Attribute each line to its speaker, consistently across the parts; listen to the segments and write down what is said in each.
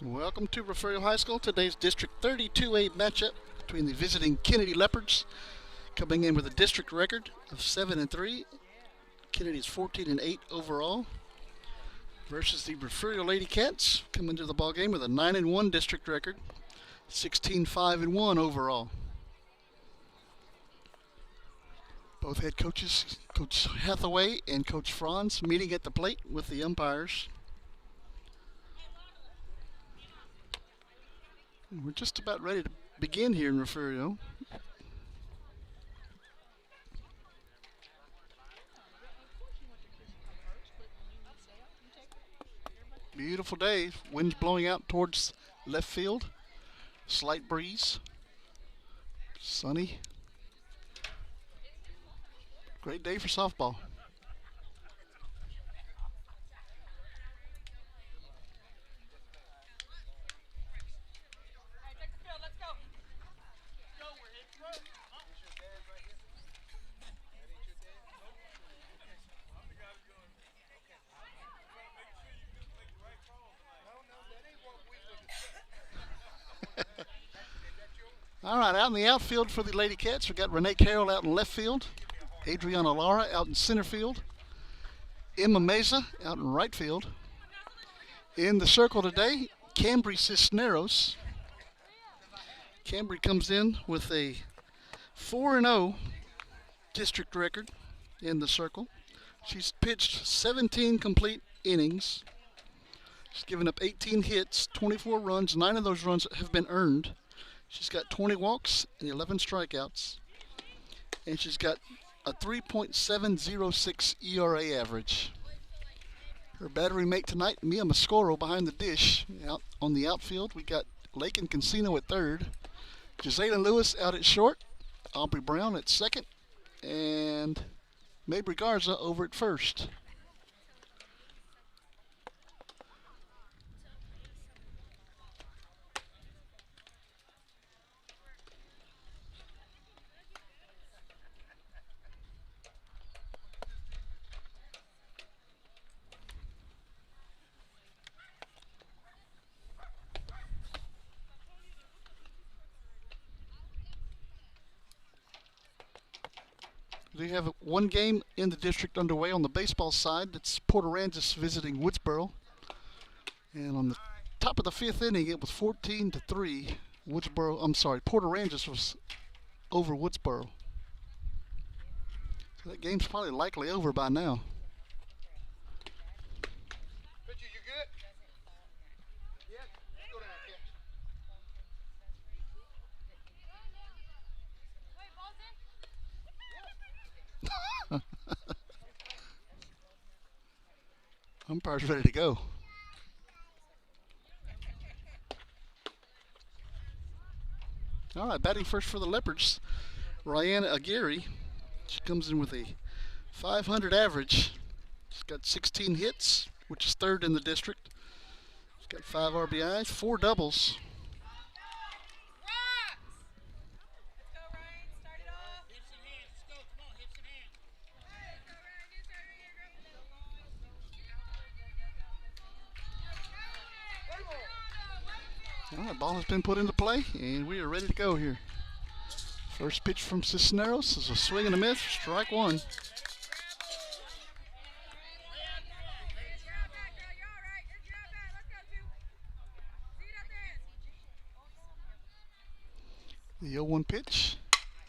Speaker 1: Welcome to Refugio High School. Today's District 32A matchup between the visiting Kenedy Leopards, coming in with a district record of 7-3. Kennedy's 14-8 overall, versus the Refugio Lady Cats, coming to the ball game with a 9-1 district record, 16-5-1 overall. Both head coaches, Coach Hathaway and Coach Franz, meeting at the plate with the umpires. We're just about ready to begin here in Refugio. Beautiful day. Wind's blowing out towards left field. Slight breeze. Sunny. Great day for softball. All right, out in the outfield for the Lady Cats, we've got Renee Carroll out in left field, Adriana Lara out in center field, Emma Meza out in right field. In the circle today, Cambry Cisneros. Cambry comes in with a 4-0 district record in the circle. She's pitched 17 complete innings. She's given up 18 hits, 24 runs. 9 of those runs have been earned. She's got 20 walks and 11 strikeouts. And she's got a 3.706 ERA average. Her battery mate tonight, Mia Mascoro behind the dish. Out on the outfield, we got Lake and Casino at third. Gisela Lewis out at short. Aubrey Brown at second. And Mabry Garza over at first. We have one game in the district underway on the baseball side. It's Port Aransas visiting Woodsboro. And on the top of the fifth inning, it was 14-3. Port Aransas was over Woodsboro. So that game's probably likely over by now.
Speaker 2: Pitcher, you good? Yeah, let's go down,
Speaker 1: Umpire's ready to go. All right, batting first for the Leopards, Ryanna Aguirre. She comes in with a 500 average. She's got 16 hits, which is third in the district. She's got 5 RBIs, 4 doubles. All right, ball has been put into play, and we are ready to go here. First pitch from Cisneros is a swing and a miss, strike one. The 0-1 pitch.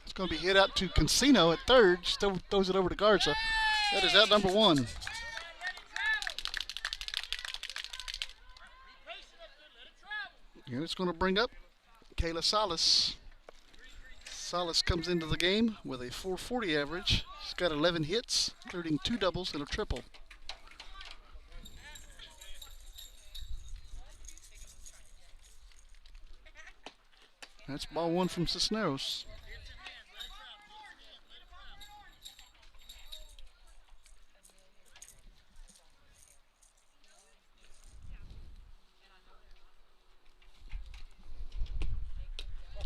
Speaker 1: It's going to be hit out to Casino at third. Still throws it over to Garza. That is out number 1. And it's going to bring up Kayla Salas. Salas comes into the game with a 440 average. She's got 11 hits, including 2 doubles and a triple. That's ball 1 from Cisneros.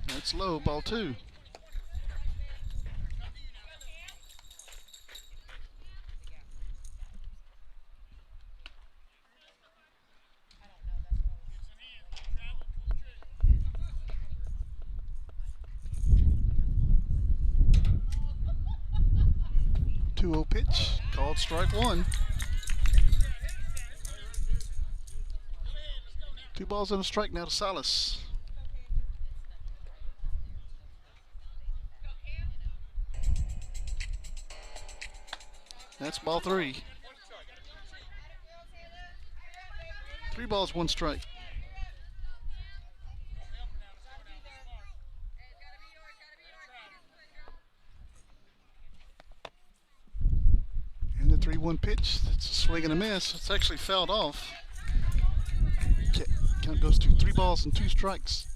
Speaker 1: That's low, ball 2. 2-0 pitch, called strike one. 2 balls and a strike now to Salas. That's ball 3. 3 balls, 1 strike. And the 3-1 pitch. That's a swing and a miss. It's actually fouled off. Count goes to 3 balls and 2 strikes.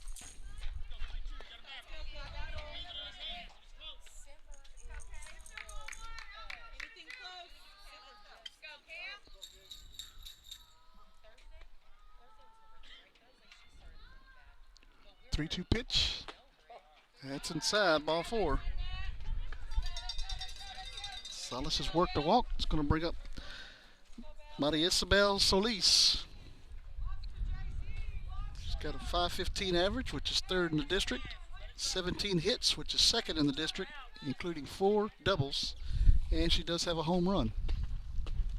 Speaker 1: Three-two pitch. That's inside, ball 4. Salas has worked a walk. It's going to bring up Maria Isabel Solis. She's got a .515 average, which is 3rd in the district. 17 hits, which is 2nd in the district, including 4 doubles. And she does have a home run.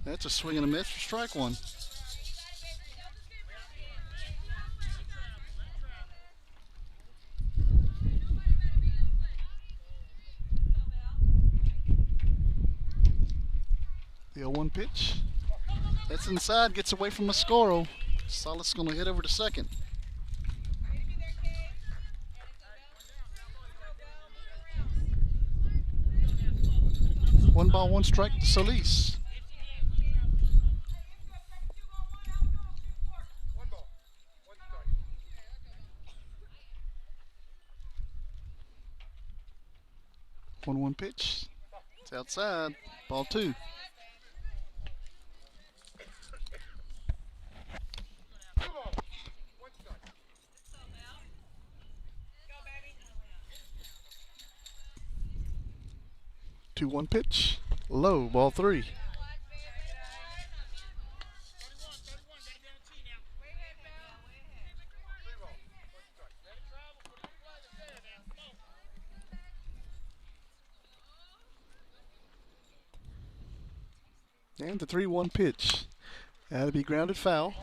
Speaker 1: That's a swing and a miss for strike 1. The 0-1 pitch. That's inside, gets away from Mascoro. Salas going to hit over to second. 1 ball, 1 strike to Solis. One pitch. It's outside. Ball 2. Two-one pitch. Low. Ball 3. And the 3-1 pitch. That'll be grounded foul.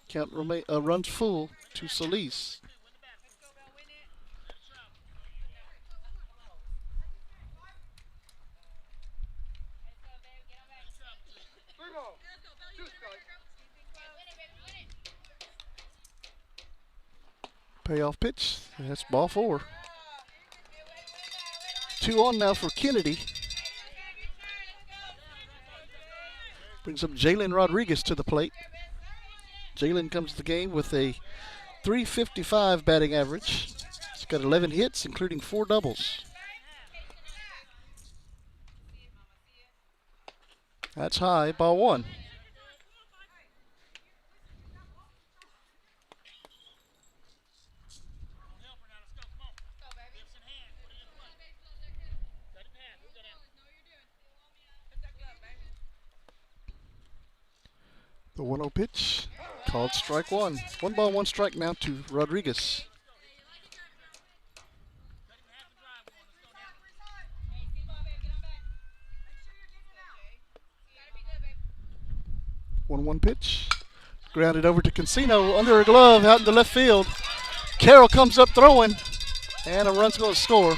Speaker 1: Count runs full to Solis. Payoff pitch. That's ball 4. 2 on now for Kenedy. Brings up Jalen Rodriguez to the plate. Jalen comes to the game with a .355 batting average. He's got 11 hits, including 4 doubles. That's high, ball 1. The 1-0 pitch, called strike 1. 1 ball, 1 strike now to Rodriguez. One pitch, grounded over to Cancino under her glove out in the left field. Carroll comes up throwing, and a run's going to score.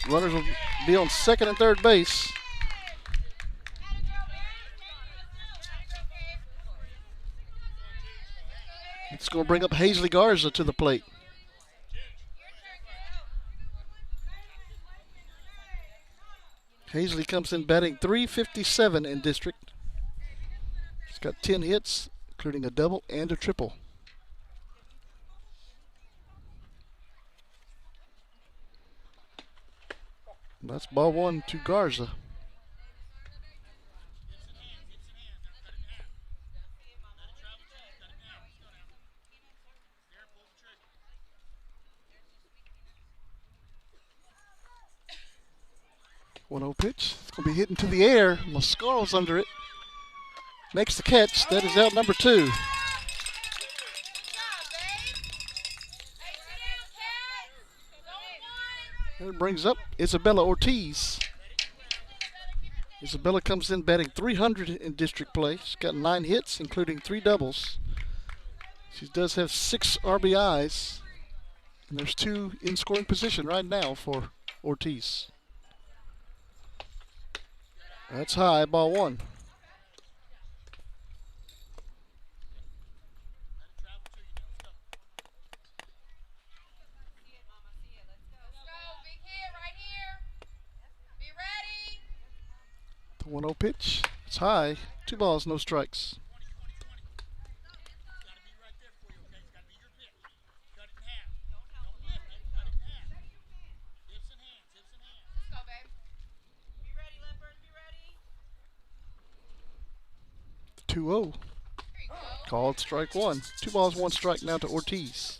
Speaker 1: Runners will be on second and third base. It's going to bring up Hazley Garza to the plate. Hazley comes in batting .357 in district. He's got 10 hits, including a double and a triple. That's ball 1 to Garza. One-0 pitch. It's going to be hit into the air. Mascaro's under it. Makes the catch. That is out number 2. And it brings up Isabella Ortiz. Isabella comes in batting 300 in district play. She's got 9 hits, including 3 doubles. She does have 6 RBIs. And there's 2 in scoring position right now for Ortiz. That's high, ball 1. The 1-0 pitch. It's high. 2 balls, no strikes. The 2-0. Called strike 1. 2 balls, 1 strike now to Ortiz.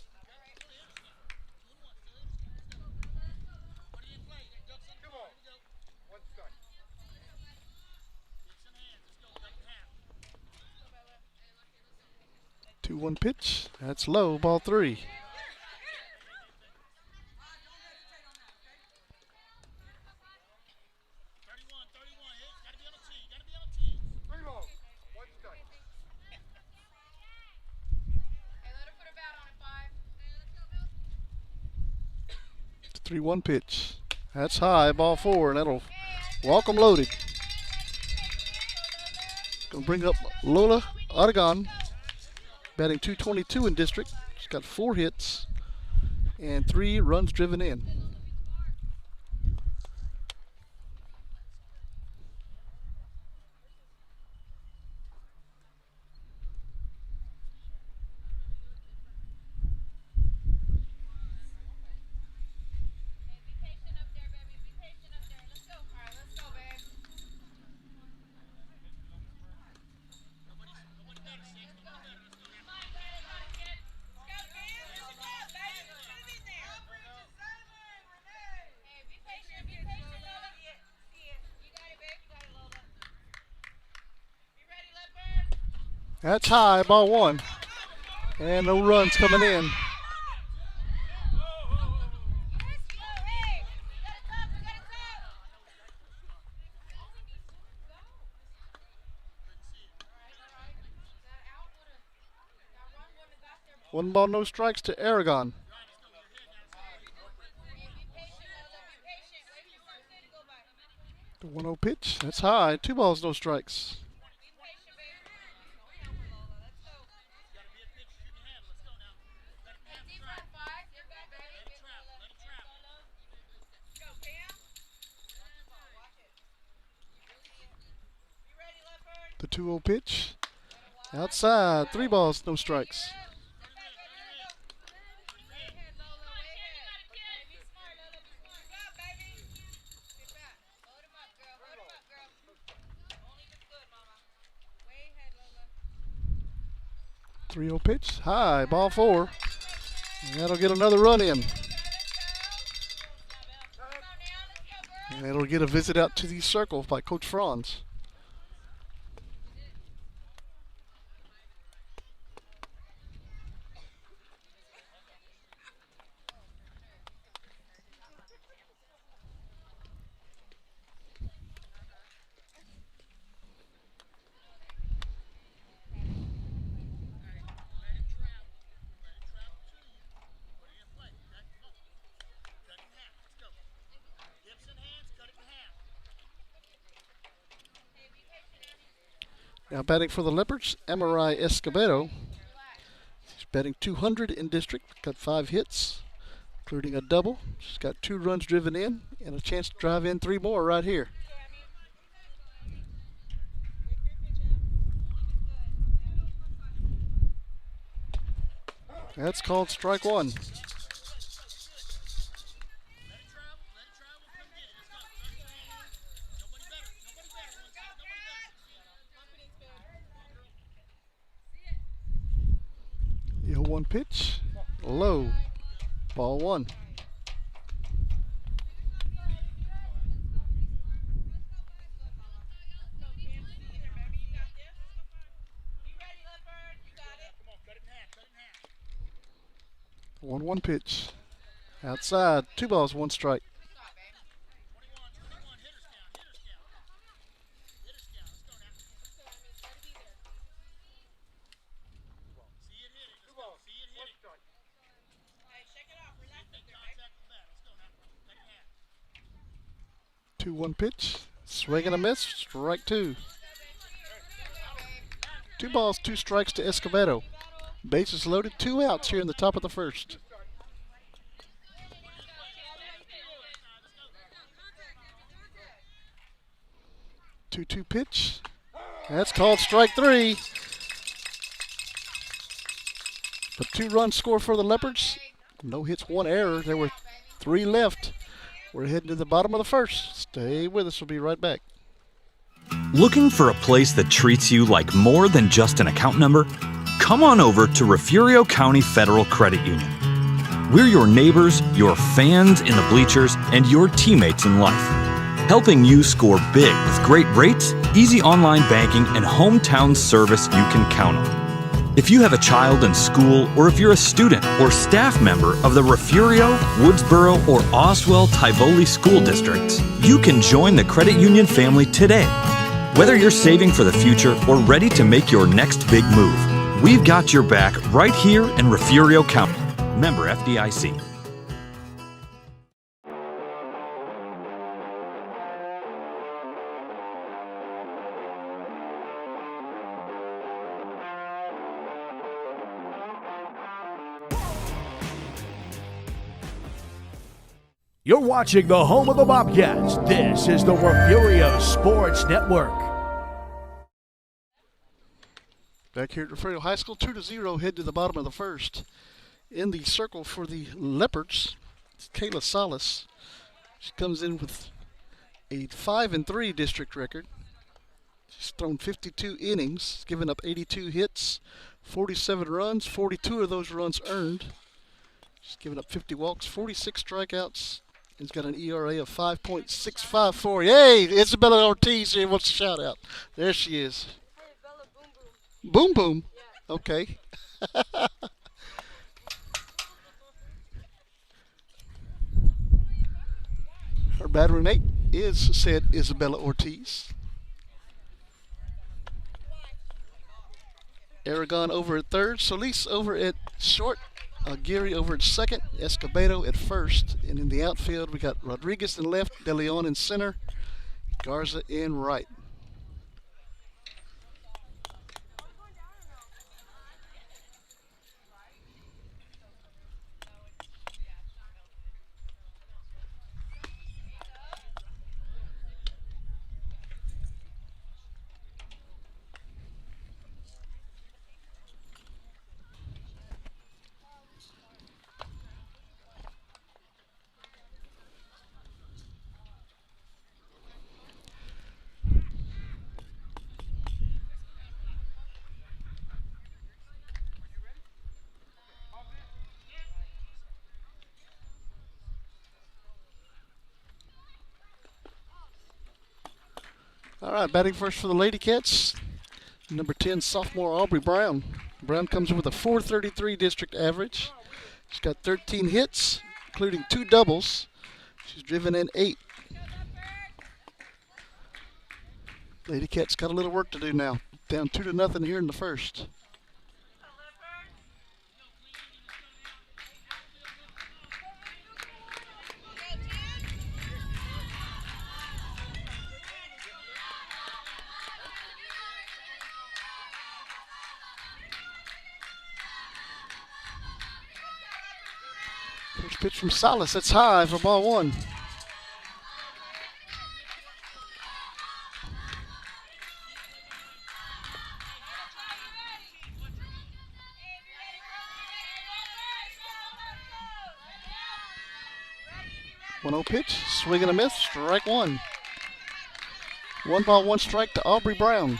Speaker 1: Two 1 pitch. That's low. Ball 3. The 3-1 pitch. That's high. Ball 4, and that'll walk 'em loaded. Gonna bring up Lola Aragon, batting 222 in district. She's got 4 hits and 3 runs driven in. That's high, ball 1. And no runs coming in. One ball, no strikes to Aragon. The 1-0 pitch, that's high. 2 balls, no strikes. The 2-0 pitch, outside. 3 balls, no strikes. The 3-0 pitch, high, ball 4. And that'll get another run in. And it'll get a visit out to the circle by Coach Franz. Now batting for the Leopards, Amarai Escobedo. She's batting 200 in district, got 5 hits, including a double. She's got 2 runs driven in and a chance to drive in 3 more right here. That's called strike 1. The 0-1 pitch, low, ball 1. The 1-1 pitch, outside. 2 balls, 1 strike. 2-1 pitch. Swing and a miss. Strike two. 2 balls, 2 strikes to Escobedo. Bases loaded, 2 outs here in the top of the first. 2-2 pitch. That's called strike three. A 2-run score for the Leopards. No hits, 1 error. There were 3 left. We're heading to the bottom of the first. Stay with us. We'll be right back.
Speaker 3: Looking for a place that treats you like more than just an account number? Come on over to Refugio County Federal Credit Union. We're your neighbors, your fans in the bleachers, and your teammates in life. Helping you score big with great rates, easy online banking, and hometown service you can count on. If you have a child in school, or if you're a student or staff member of the Refugio, Woodsboro, or Oswell-Tivoli school districts, you can join the credit union family today. Whether you're saving for the future or ready to make your next big move, we've got your back right here in Refugio County. Member FDIC.
Speaker 4: You're watching the home of the Bobcats. This is the Refugio Sports Network.
Speaker 1: Back here at Refugio High School, 2-0, head to the bottom of the first. In the circle for the Leopards, it's Kayla Salas. She comes in with a 5-3 district record. She's thrown 52 innings, given up 82 hits, 47 runs, 42 of those runs earned. She's given up 50 walks, 46 strikeouts. He's got an ERA of 5.654. Yay! Isabella Ortiz here wants a shout out. There she is. Boom Boom. Okay. Her battery mate is said Isabella Ortiz. Aragon over at third. Solis over at short. Aguirre over at second, Escobedo at first, and in the outfield we got Rodriguez in left, De Leon in center, Garza in right. All right, batting first for the Lady Cats, number 10, sophomore Aubrey Brown. Brown comes in with a .433 district average. She's got 13 hits, including 2 doubles. She's driven in 8. Lady Cats got a little work to do now. Down 2-0 here in the first. First pitch from Salas. That's high for ball 1. One-0 pitch. Swing and a miss. Strike 1. 1 ball, 1 strike to Aubrey Brown.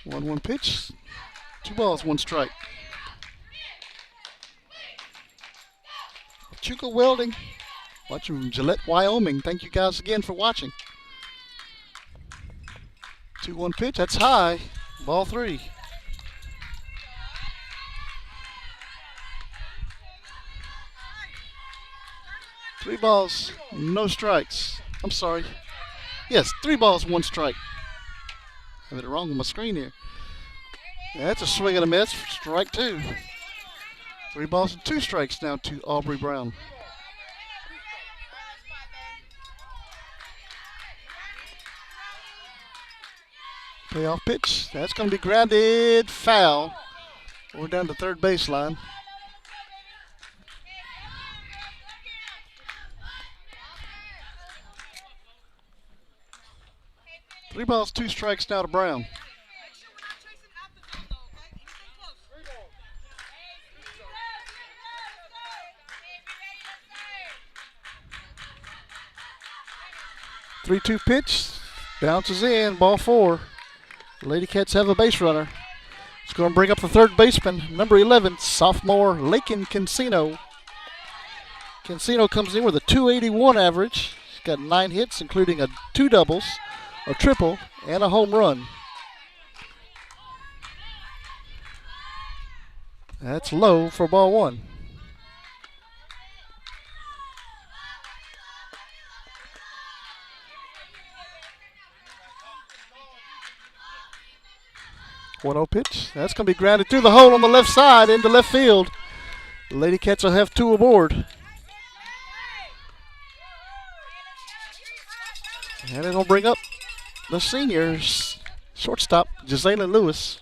Speaker 1: One pitch. 2 balls, 1 strike. Chuka Welding, watching from Gillette, Wyoming. Thank you guys again for watching. 2-1 pitch, that's high. Ball 3. Three balls, no strikes. I'm sorry. Yes, 3 balls, 1 strike. I have it wrong on my screen here. That's a swing and a miss. Strike 2. 3 balls and 2 strikes now to Aubrey Brown. Payoff pitch. That's going to be grounded foul. We're down to third baseline. Three balls, 2 strikes now to Brown. Three-two pitch, bounces in, ball 4. The Lady Cats have a base runner. It's going to bring up the third baseman, number 11, sophomore Lakin Cancino. Cancino comes in with a .281 average. He's got 9 hits, including 2 doubles, a triple, and a home run. That's low for ball 1. One-0 pitch. That's going to be grounded through the hole on the left side into left field. The Lady Cats will have 2 aboard. And it'll bring up the seniors shortstop, Gisela Lewis.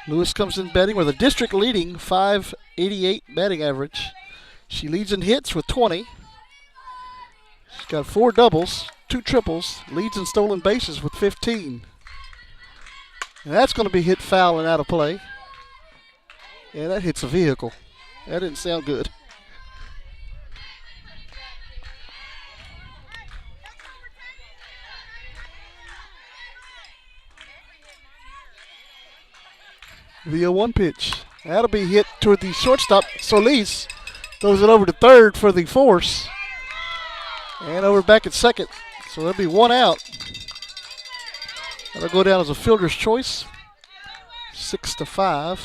Speaker 1: Lewis comes in batting with a district leading .588 batting average. She leads in hits with 20. She's got 4 doubles, 2 triples, leads in stolen bases with 15. And that's going to be hit foul and out of play. Yeah, that hits a vehicle. That didn't sound good. The 0-1 pitch. That'll be hit toward the shortstop. Solis throws it over to third for the force. And over back at second. So there'll be 1 out. That'll go down as a fielder's choice. 6-5.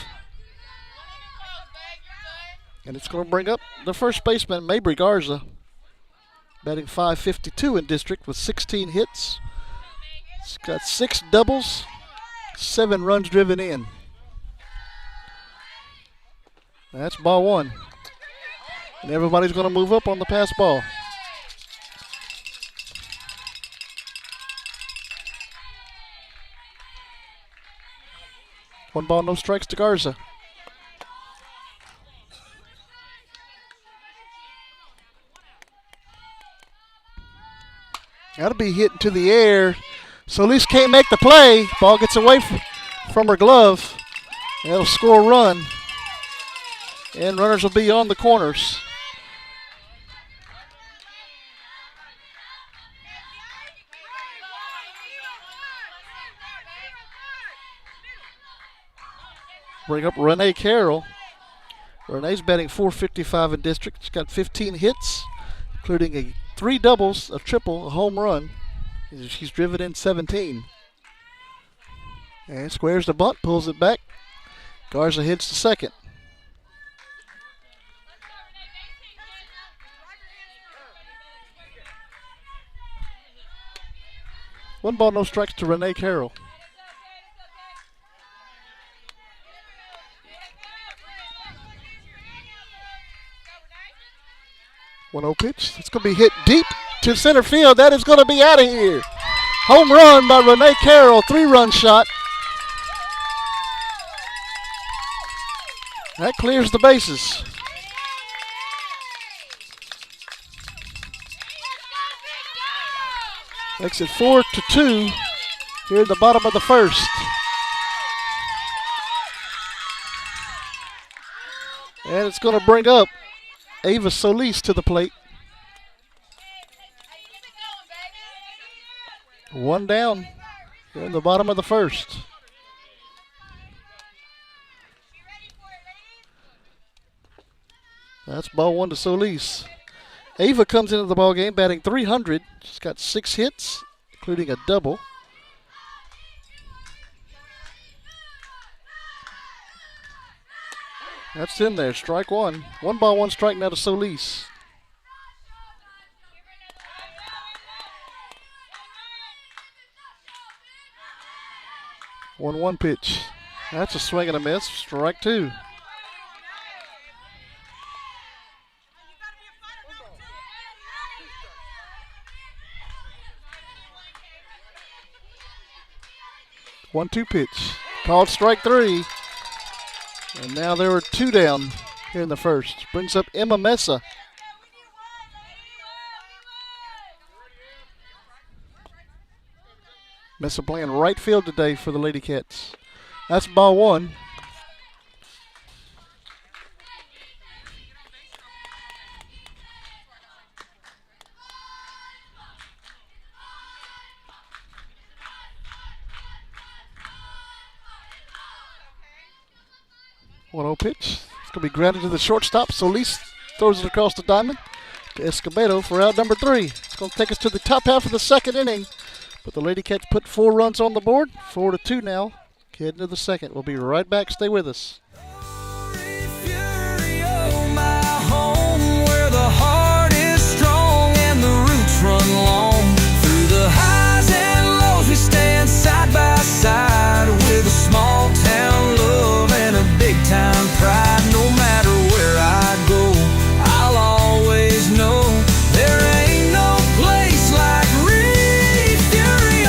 Speaker 1: And it's going to bring up the first baseman, Mabry Garza, batting .552 in district with 16 hits. It's got 6 doubles, 7 runs driven in. That's ball 1. And everybody's going to move up on the pass ball. One ball, no strikes to Garza. That'll be hit into the air. Solis can't make the play. Ball gets away from her glove. That'll score a run. And runners will be on the corners. Bring up Renee Carroll. Renee's batting .455 in district. She's got 15 hits, including 3 doubles, a triple, a home run. She's driven in 17. And squares the bunt, pulls it back. Garza hits to second. One ball, no strikes to Renee Carroll. One-0 pitch. It's going to be hit deep to center field. That is going to be out of here. Home run by Renee Carroll. 3-run shot. That clears the bases. Makes it 4-2 here at the bottom of the first. And it's going to bring up Ava Solis to the plate. 1 down here in the bottom of the first. That's ball 1 to Solis. Ava comes into the ball game batting .300. She's got 6 hits, including a double. That's in there, strike 1. 1 ball, 1 strike now to Solis. One pitch. That's a swing and a miss, strike 2. 1-2 pitch. Called strike 3. And now there are 2 down here in the first. Brings up Emma Mesa. Mesa playing right field today for the Lady Cats. That's ball 1. One-oh pitch. It's going to be grounded to the shortstop. Solis throws it across the diamond to Escobedo for out number 3. It's going to take us to the top half of the second inning. But the Lady Cats put 4 runs on the board. 4-2 now. Heading to the second. We'll be right back. Stay with us.
Speaker 5: Refugio, my home, where the heart is strong and the roots run long. Through the highs and lows, we stand side by side with a small town love and a big time pride. No matter where I go, I'll always know there ain't no place like Refugio.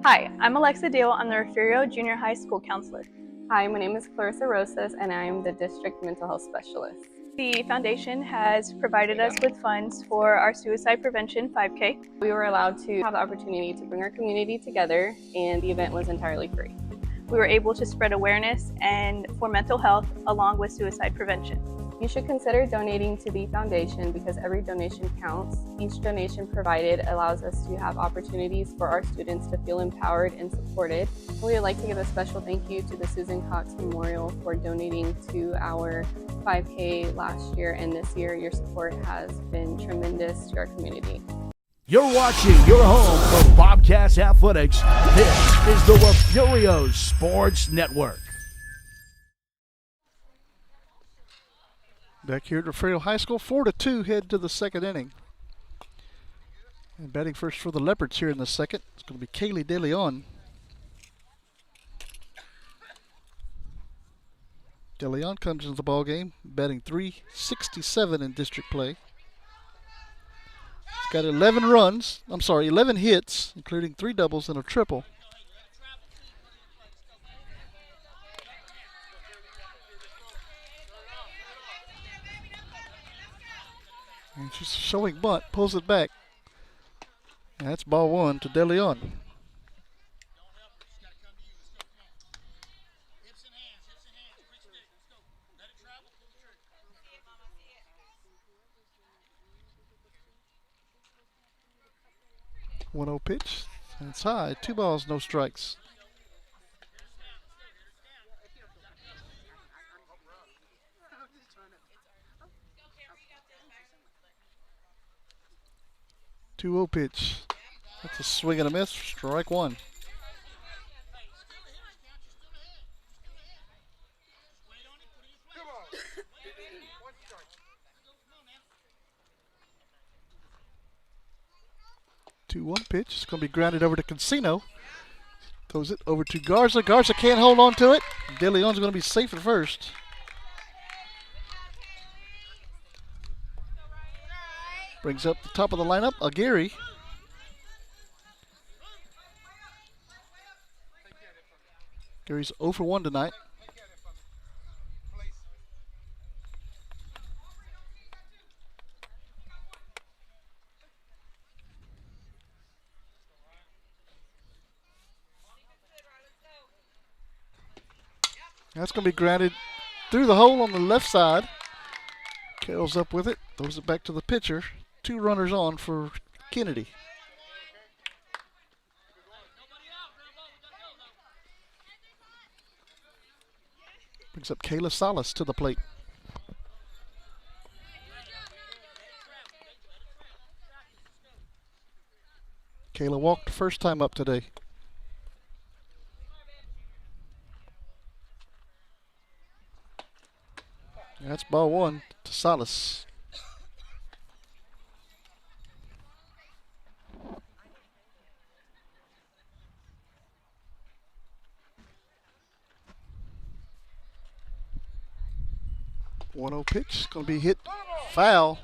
Speaker 6: Hi, I'm Alexa Deal. I'm the Refugio Junior High School Counselor.
Speaker 7: Hi, my name is Clarissa Rosas, and I am the District Mental Health Specialist.
Speaker 6: The foundation has provided us with funds for our suicide prevention 5K.
Speaker 7: We were allowed to have the opportunity to bring our community together, and the event was entirely free.
Speaker 6: We were able to spread awareness and for mental health along with suicide prevention.
Speaker 7: You should consider donating to the foundation because every donation counts. Each donation provided allows us to have opportunities for our students to feel empowered and supported. We would like to give a special thank you to the Susan Cox Memorial for donating to our 5K last year and this year. Your support has been tremendous to our community.
Speaker 4: You're watching your home for Bobcats Athletics. This is the Refugio Sports Network.
Speaker 1: Back here at Refugio High School, 4-2 head to the second inning. And batting first for the Leopards here in the second, it's going to be Kaylee De Leon. De Leon comes into the ball game, batting .367 in district play. He's got 11 hits, including 3 doubles and a triple. And she's showing bunt, pulls it back. And that's ball 1 to De Leon. One-oh pitch. And it's high. 2 balls, no strikes. Two-oh pitch. That's a swing and a miss. Strike 1. Two-one pitch. It's going to be grounded over to Casino. Throws it over to Garza. Garza can't hold on to it. De Leon's going to be safe at first. Brings up the top of the lineup, Aguirre. Aguirre's 0 for 1 tonight. That's going to be grounded through the hole on the left side. Carroll's up with it, throws it back to the pitcher. 2 runners on for Kenedy. Brings up Kayla Salas to the plate. Kayla walked first time up today. That's ball 1 to Salas. One-oh pitch, going to be hit foul.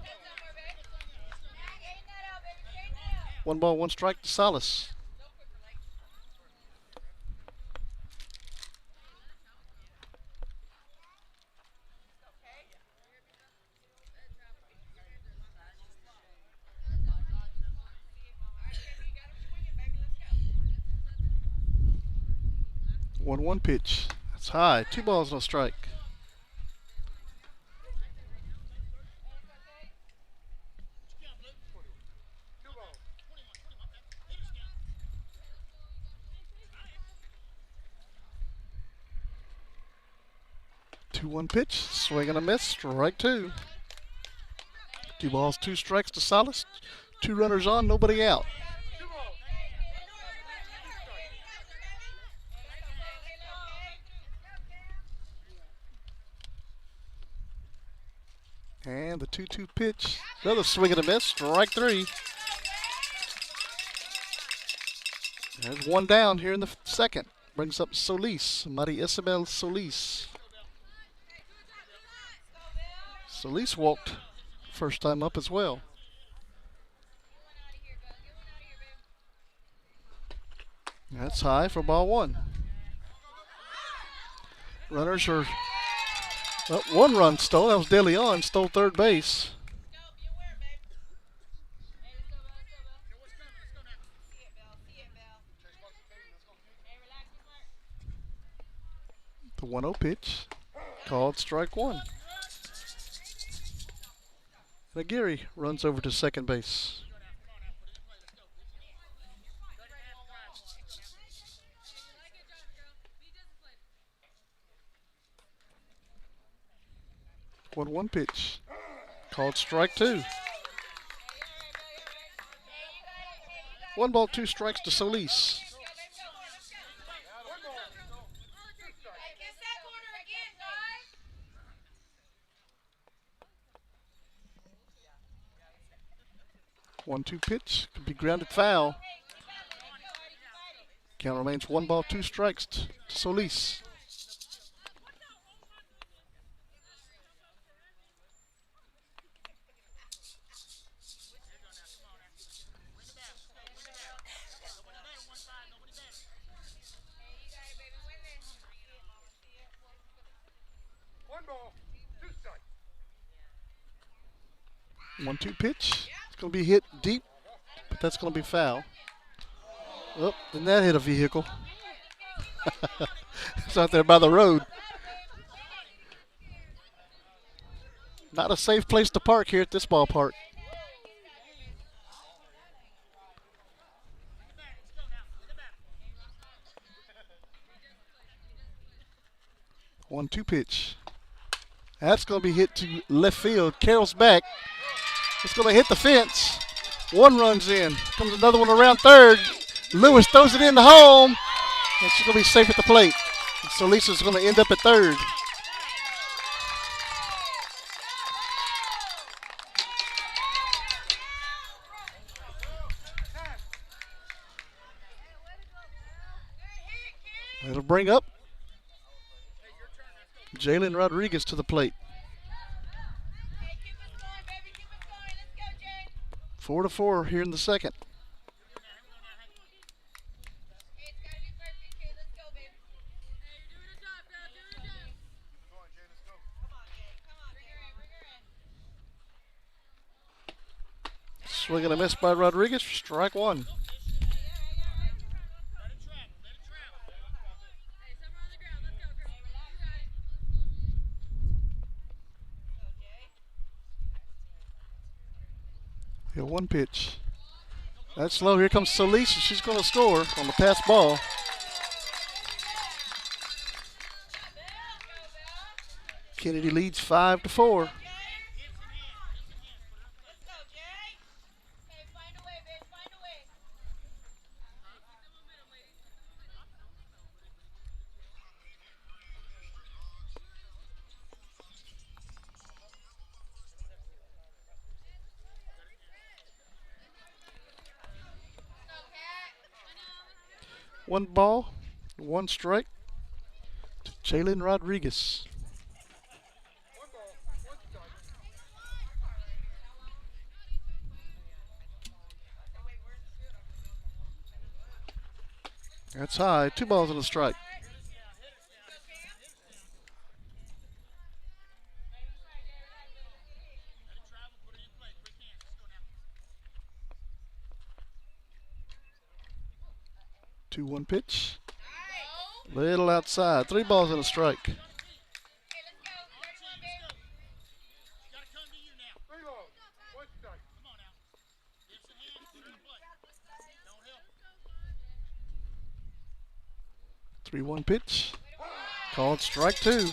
Speaker 1: 1 ball, 1 strike to Salas. One pitch. That's high. 2 balls, no strike. Two one pitch. Swing and a miss. Strike 2. 2 balls, 2 strikes to Salas. 2 runners on, nobody out. And the 2-2 pitch. Another swing and a miss. Strike 3. There's 1 down here in the second. Brings up Solis. Maria Isabel Solis. Solis walked first time up as well. That's high for ball 1. Runners are... Well, 1 run stole. That was De Leon. Stole third base. The 1-0 pitch. Called strike 1. And Aguirre runs over to second base. One pitch. Called strike 2. 1 ball, 2 strikes to Solis. One-two pitch. Could be grounded foul. Count remains 1 ball, 2 strikes to Solis. One-two pitch. It's going to be hit deep, but that's going to be foul. Oh, didn't that hit a vehicle? It's out there by the road. Not a safe place to park here at this ballpark. One-two pitch. That's going to be hit to left field. Carroll's back. It's going to hit the fence. 1 runs in. Comes another one around third. Lewis throws it into home. And she's going to be safe at the plate. So Lisa's going to end up at third. It'll bring up Jalen Rodriguez to the plate. 4-4 here in the second. Swing and a miss by Rodriguez for strike 1. Here, 1 pitch. That's slow. Here comes Solis. She's going to score on the pass ball. Kenedy leads 5-4. One ball, 1 strike to Jalen Rodriguez. That's high. 2 balls and a strike. Two one pitch. Little outside. 3 balls and a strike. Three one pitch. Called strike 2.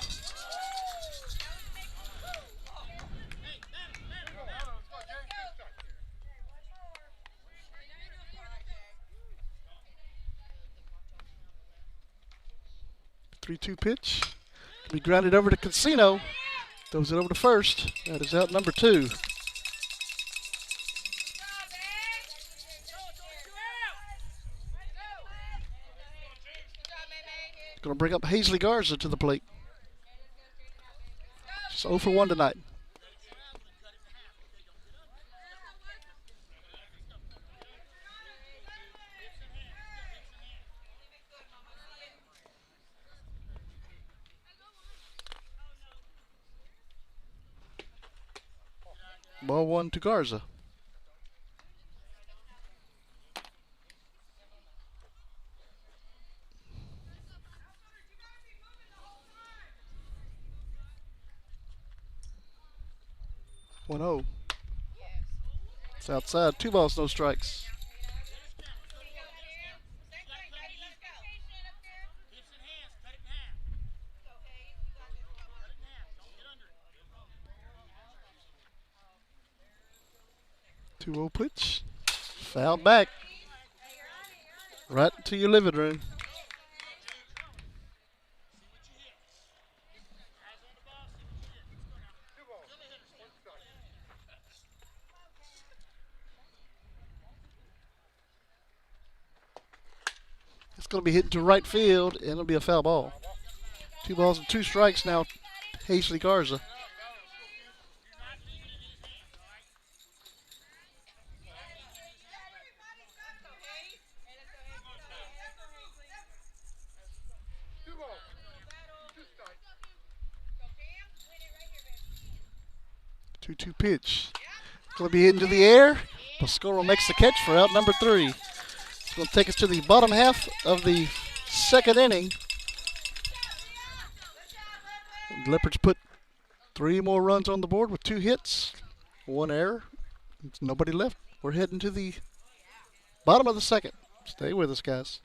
Speaker 1: Three-two pitch. Be grounded over to Casino. Throws it over to first. That is out number 2. Going to bring up Hazley Garza to the plate. She's 0 for 1 tonight. Ball 1 to Garza. One zero. It's outside. 2 balls, no strikes. Two 0 pitch. Foul back. Right to your living room. It's going to be hit to right field, and it'll be a foul ball. 2 balls and 2 strikes now. Hazley Garza. Two pitch. It's going to be hit into the air. Pascoro makes the catch for out number 3. It's going to take us to the bottom half of the 2nd inning. The Leopards put 3 more runs on the board with 2 hits, 1 error. There's nobody left. We're heading to the bottom of the 2nd. Stay with us, guys.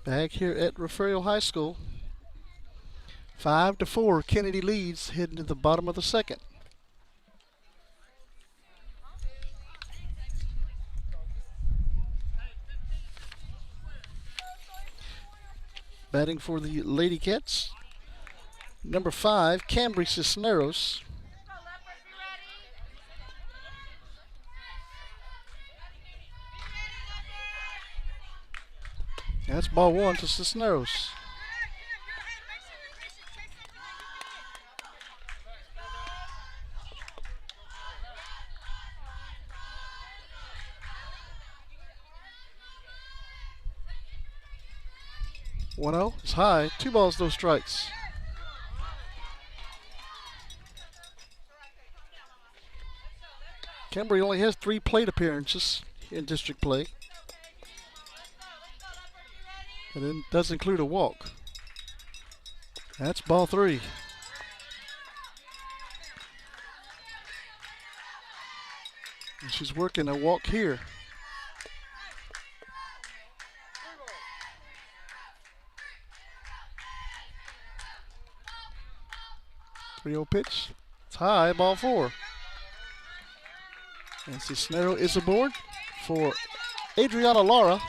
Speaker 1: Back here at Refugio High School. 5-4, Kenedy leads, heading to the bottom of the 2nd. Batting for the Lady Cats, number 5, Cambry Cisneros. That's ball 1 to Cisneros. 1-0. It's high. 2 balls, no strikes. Kembury only has 3 plate appearances in district play. And it does include a walk. That's ball 3. And she's working a walk here. Three-0 pitch. It's high, ball 4. And Cisneros is aboard for Adriana Lara.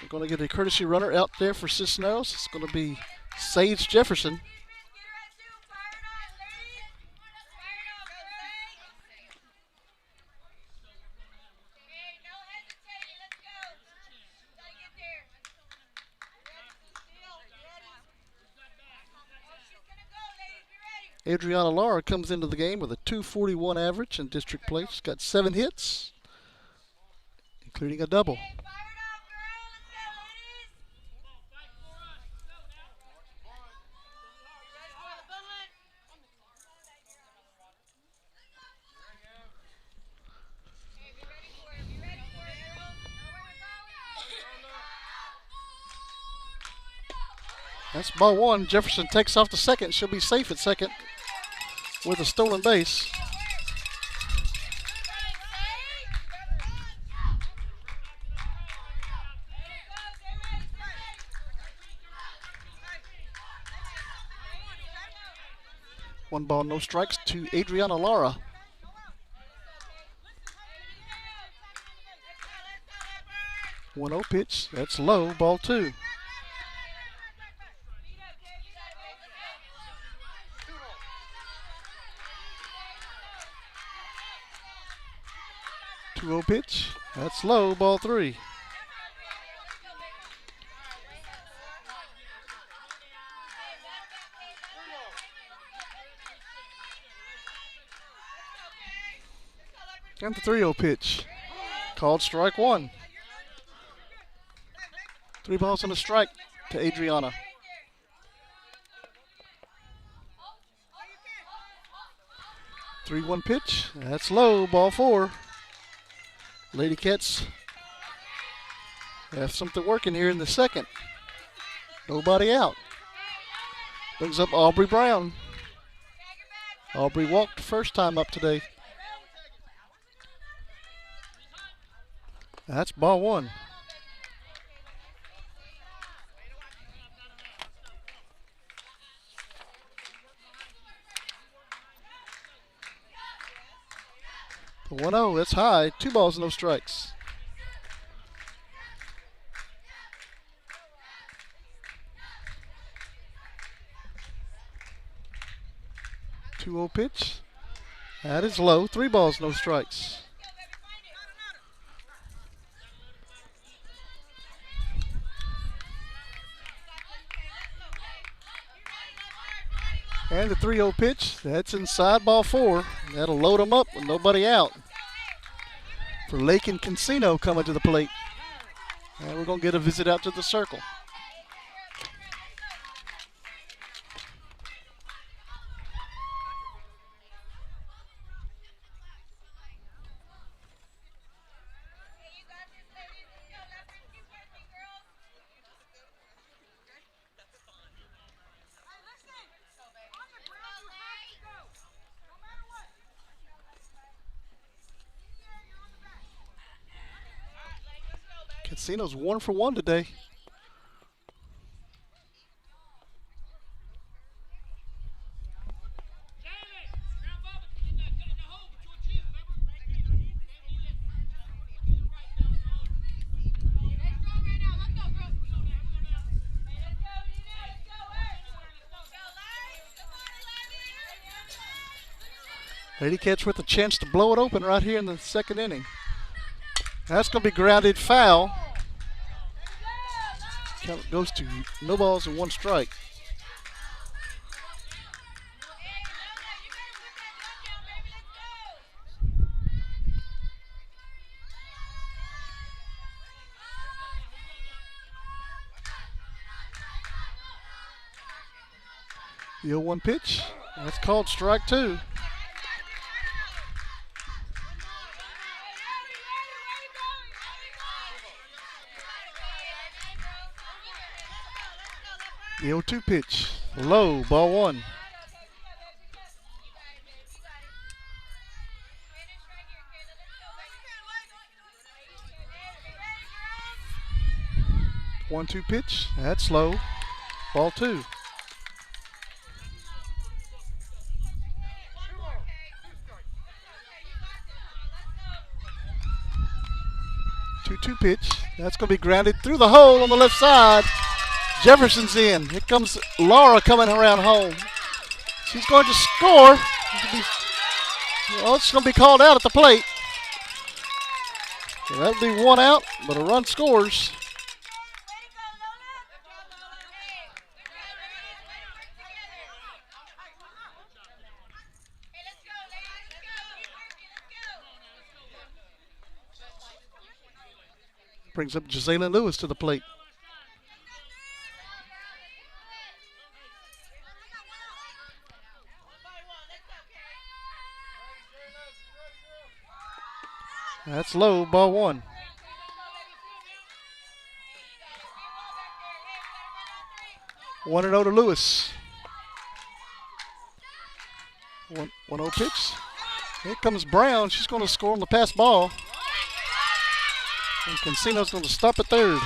Speaker 1: We're going to get a courtesy runner out there for Cisneros. It's going to be Sage Jefferson. Adriana Lara comes into the game with a .241 average in district play. She's got 7 hits, including a double. That's ball 1. Jefferson takes off to second. She'll be safe at second with a stolen base. One ball, no strikes to Adriana Lara. One 0 pitch. That's low. Ball 2. Two 0 pitch. That's low. Ball 3. And the 3-0 pitch. Called strike 1. 3 balls and a strike to Adriana. Three 1 pitch. That's low. Ball 4. Lady Cats have something working here in the second. Nobody out. Brings up Aubrey Brown. Aubrey walked first time up today. That's ball 1. The 1-0, that's high. 2 balls, no strikes. Two 0 pitch. That is low. 3 balls, no strikes. And the 3-0 pitch, that's inside, ball 4. That'll load them up with nobody out. For Lake and Casino coming to the plate. And we're going to get a visit out to the circle. Casino's 1 for 1 today. Lady Cats with a chance to blow it open right here in the second inning. That's going to be grounded foul. Count goes to no balls and 1 strike. The 0-1 pitch. That's called strike 2. The 0-2 pitch. Low, ball 1. One-two pitch. That's low. Ball 2. 2-2 pitch. That's going to be grounded through the hole on the left side. Jefferson's in. Here comes Laura coming around home. She's going to score. It's going to be called out at the plate. So that'll be 1 out, but a run scores. Brings up Jazayla Lewis to the plate. That's low, ball 1. One and 0 to Lewis. 1-0 pitch. Here comes Brown. She's going to score on the pass ball. And Cancino's going to stop at third.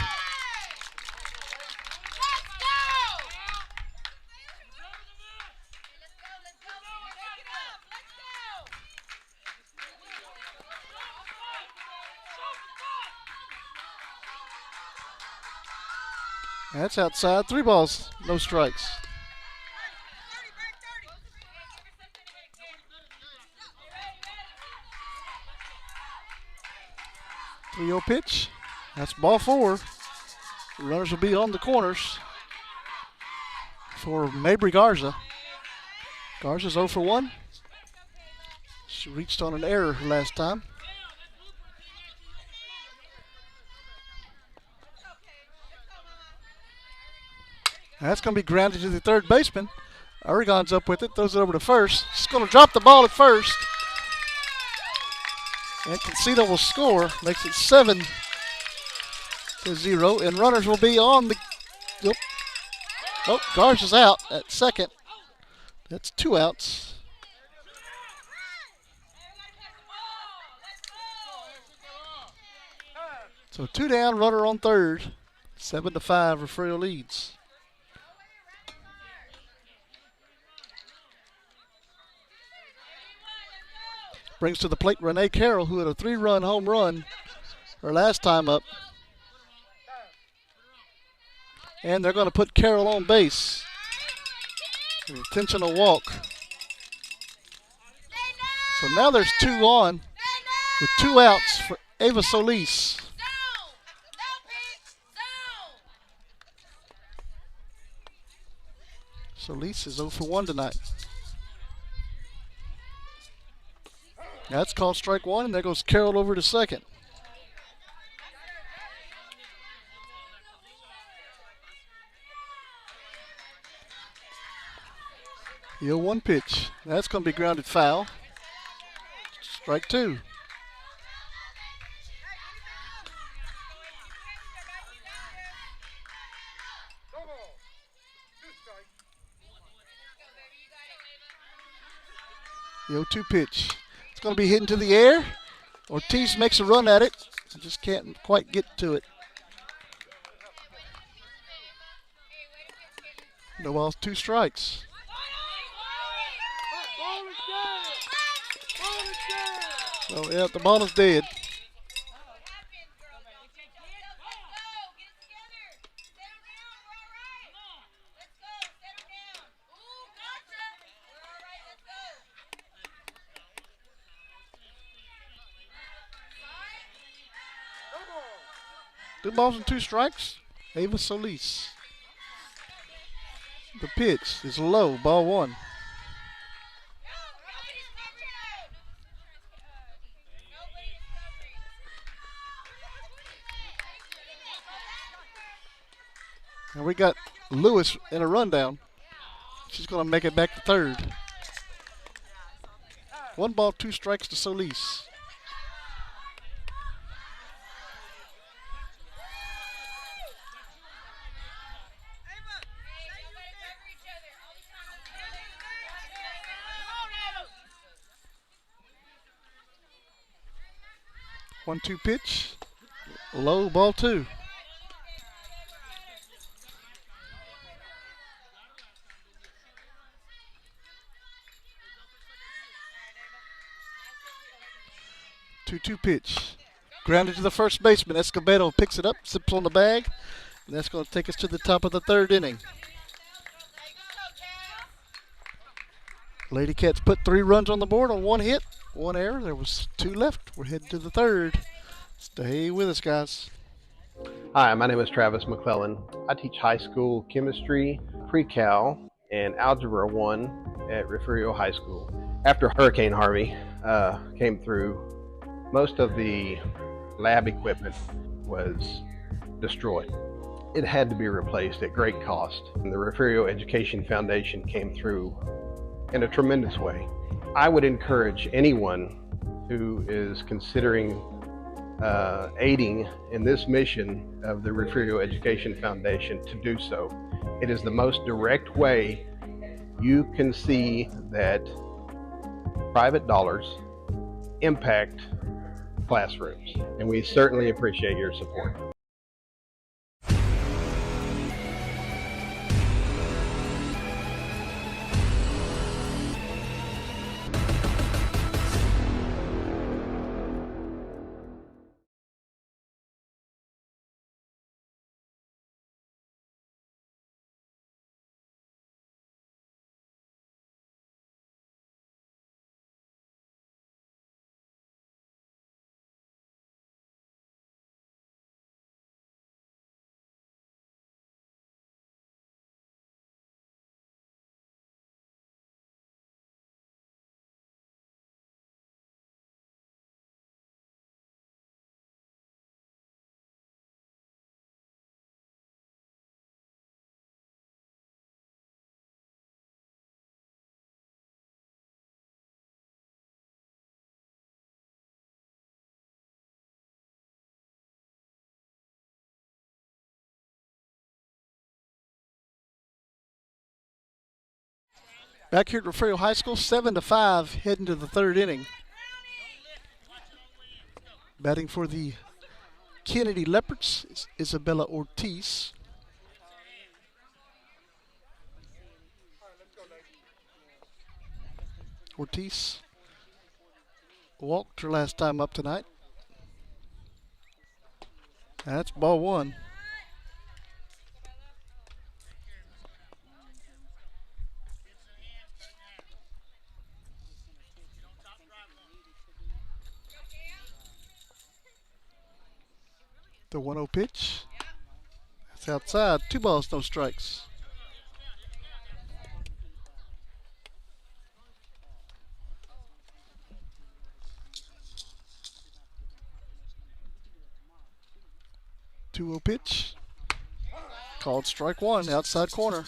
Speaker 1: That's outside. 3 balls, no strikes. The 3-0 pitch. That's ball 4. Runners will be on the corners for Mabry Garza. Garza's 0 for 1. She reached on an error last time. That's going to be grounded to the third baseman. Oregon's up with it, throws it over to first. She's going to drop the ball at first. And Cancino will score, makes it 7-0, and runners will be on the. Oh, Garza's out at second. That's 2 outs. So 2 down, runner on third. 7-5, Refugio leads. Brings to the plate Renee Carroll, who had a 3-run home run her last time up. And they're going to put Carroll on base. An intentional walk. So now there's 2 on with 2 outs for Ava Solis. Solis is 0 for 1 tonight. That's called strike 1, and there goes Carroll over to second. The 0-1 pitch. That's going to be grounded foul. Strike 2. The 0-2 pitch. It's going to be hit into the air. Ortiz makes a run at it. Just can't quite get to it. No balls, 2 strikes. So, yeah, the ball is dead. Two balls and 2 strikes. Ava Solis. The pitch is low, ball 1. And we got Lewis in a rundown. She's going to make it back to third. 1 ball, 2 strikes to Solis. One-two pitch, low, ball 2. Two-two pitch, grounded to the first baseman. Escobedo picks it up, sips on the bag, and that's going to take us to the top of the 3rd inning. Lady Cats put 3 runs on the board on 1 hit, 1 error. There was 2 left. We're heading to the 3rd. Stay with us, guys.
Speaker 8: Hi, my name is Travis McClellan. I teach high school chemistry, pre-cal, and Algebra 1 at Refugio High School. After Hurricane Harvey came through, most of the lab equipment was destroyed. It had to be replaced at great cost, and the Refugio Education Foundation came through in a tremendous way. I would encourage anyone who is considering aiding in this mission of the Refugio Education Foundation to do so. It is the most direct way you can see that private dollars impact classrooms, and we certainly appreciate your support.
Speaker 1: Back here at Refugio High School, 7-5, heading to the 3rd inning. Batting for the Kenedy Leopards is Isabella Ortiz. Ortiz walked her last time up tonight. That's ball 1. The 1-0 pitch. That's outside. 2 balls, no strikes. Two-0 pitch. Called strike 1, outside corner.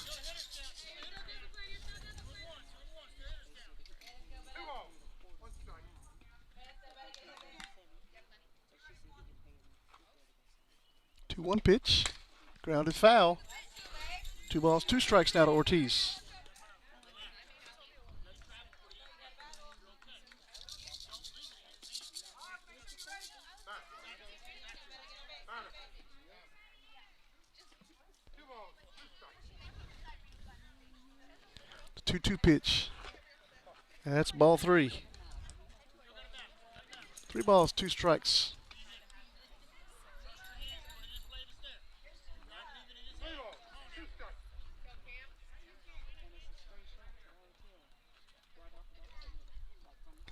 Speaker 1: One pitch, grounded foul. 2 balls, 2 strikes now to Ortiz. The 2-2 pitch. That's ball 3. 3 balls, 2 strikes.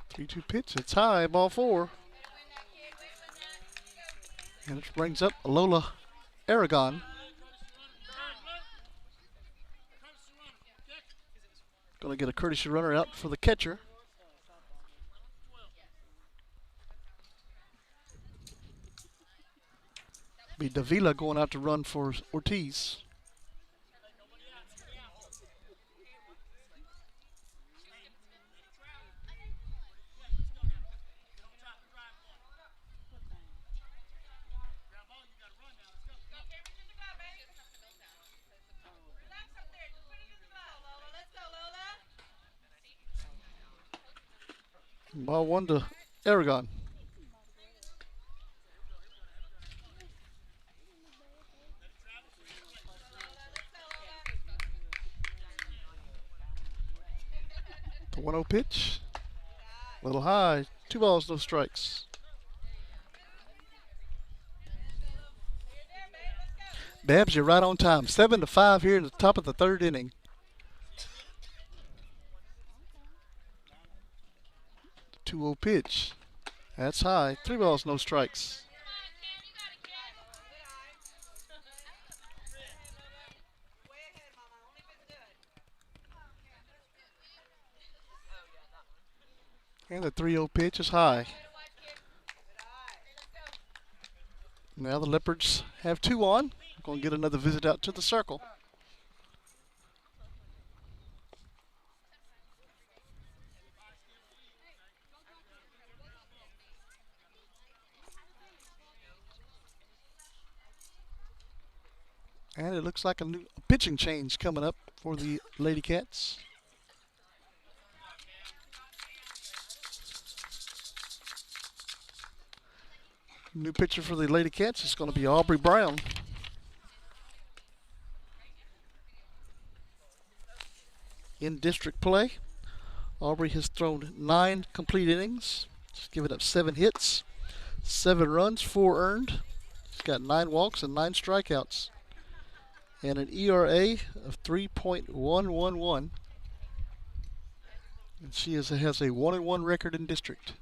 Speaker 1: Three-two pitch. It's high. Ball 4. And it brings up Lola Aragon. Going to get a courtesy runner out for the catcher. Be Davila going out to run for Ortiz. Ball one to Aragon. The 1-0 pitch. A little high. 2 balls, no strikes. Babs, you're right on time. 7-5 here in the top of the 3rd inning. The 2-0 pitch. That's high. 3 balls, no strikes. And the 3-0 pitch is high. Now the Leopards have 2 on. Going to get another visit out to the circle. And it looks like a new pitching change coming up for the Lady Cats. New pitcher for the Lady Cats is going to be Aubrey Brown. In district play, Aubrey has thrown 9 complete innings. She's given up 7 hits, 7 runs, 4 earned. She's got 9 walks and 9 strikeouts. And an ERA of 3.111. And she has a 1-1 record in district.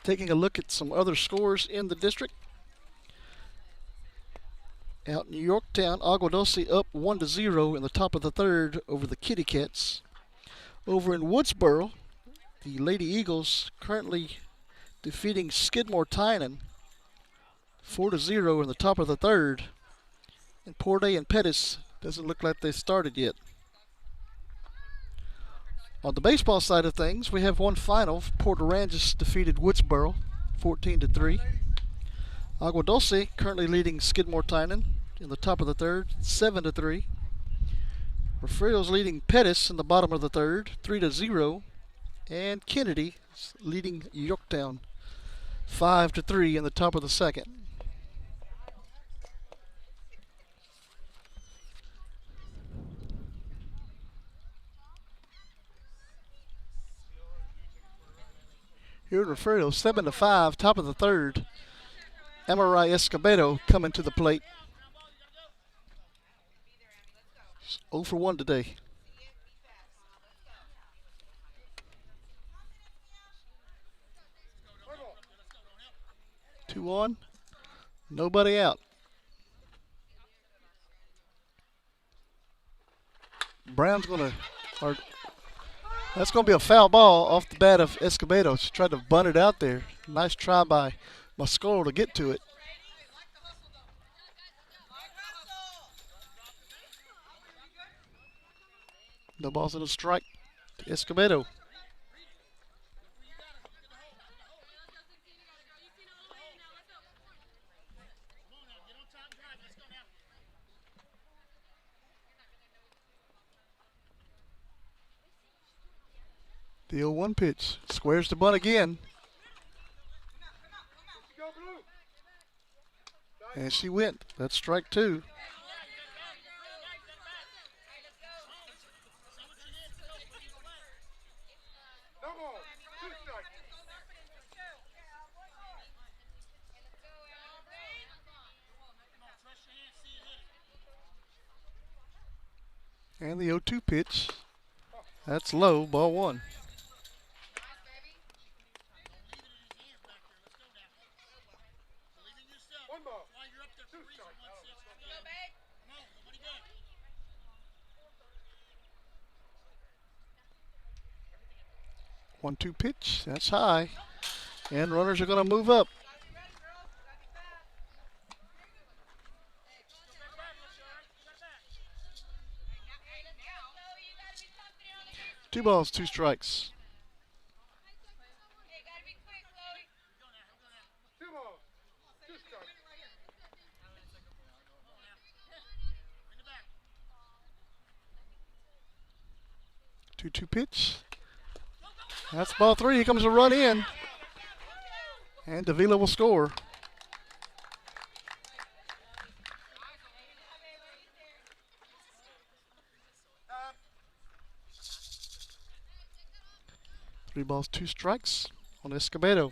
Speaker 1: Taking a look at some other scores in the district. Out in Yorktown, Agua Dulce up 1-0 in the top of the 3rd over the Kitty Cats. Over in Woodsboro, the Lady Eagles currently defeating Skidmore Tynan 4-0 in the top of the 3rd. And Porte and Pettis doesn't look like they started yet. On the baseball side of things, we have one final. Port Aransas defeated Woodsboro 14-3. Agua Dulce currently leading Skidmore Tynan in the top of the 3rd 7-3. Refugio's leading Pettis in the bottom of the 3rd 3-0. And Kenedy is leading Yorktown 5-3 in the top of the 2nd. Here in Refugio, 7-5, top of the 3rd. Amarai Escobedo coming to the plate. 0 for 1 today. Two on, nobody out. Brown's gonna, that's gonna be a foul ball off the bat of Escobedo. She tried to bunt it out there. Nice try by Mascoro to get to it. No balls in a strike to Escobedo. The 0-1 pitch. Squares the bunt again. And she went. That's strike 2. And the 0-2 pitch. That's low, ball 1. One-two pitch, that's high. And runners are going to move up. Two balls, 2 strikes. 2-2 pitch. That's ball 3. Here comes a run in. And Davila will score. Three balls, 2 strikes on Escobedo.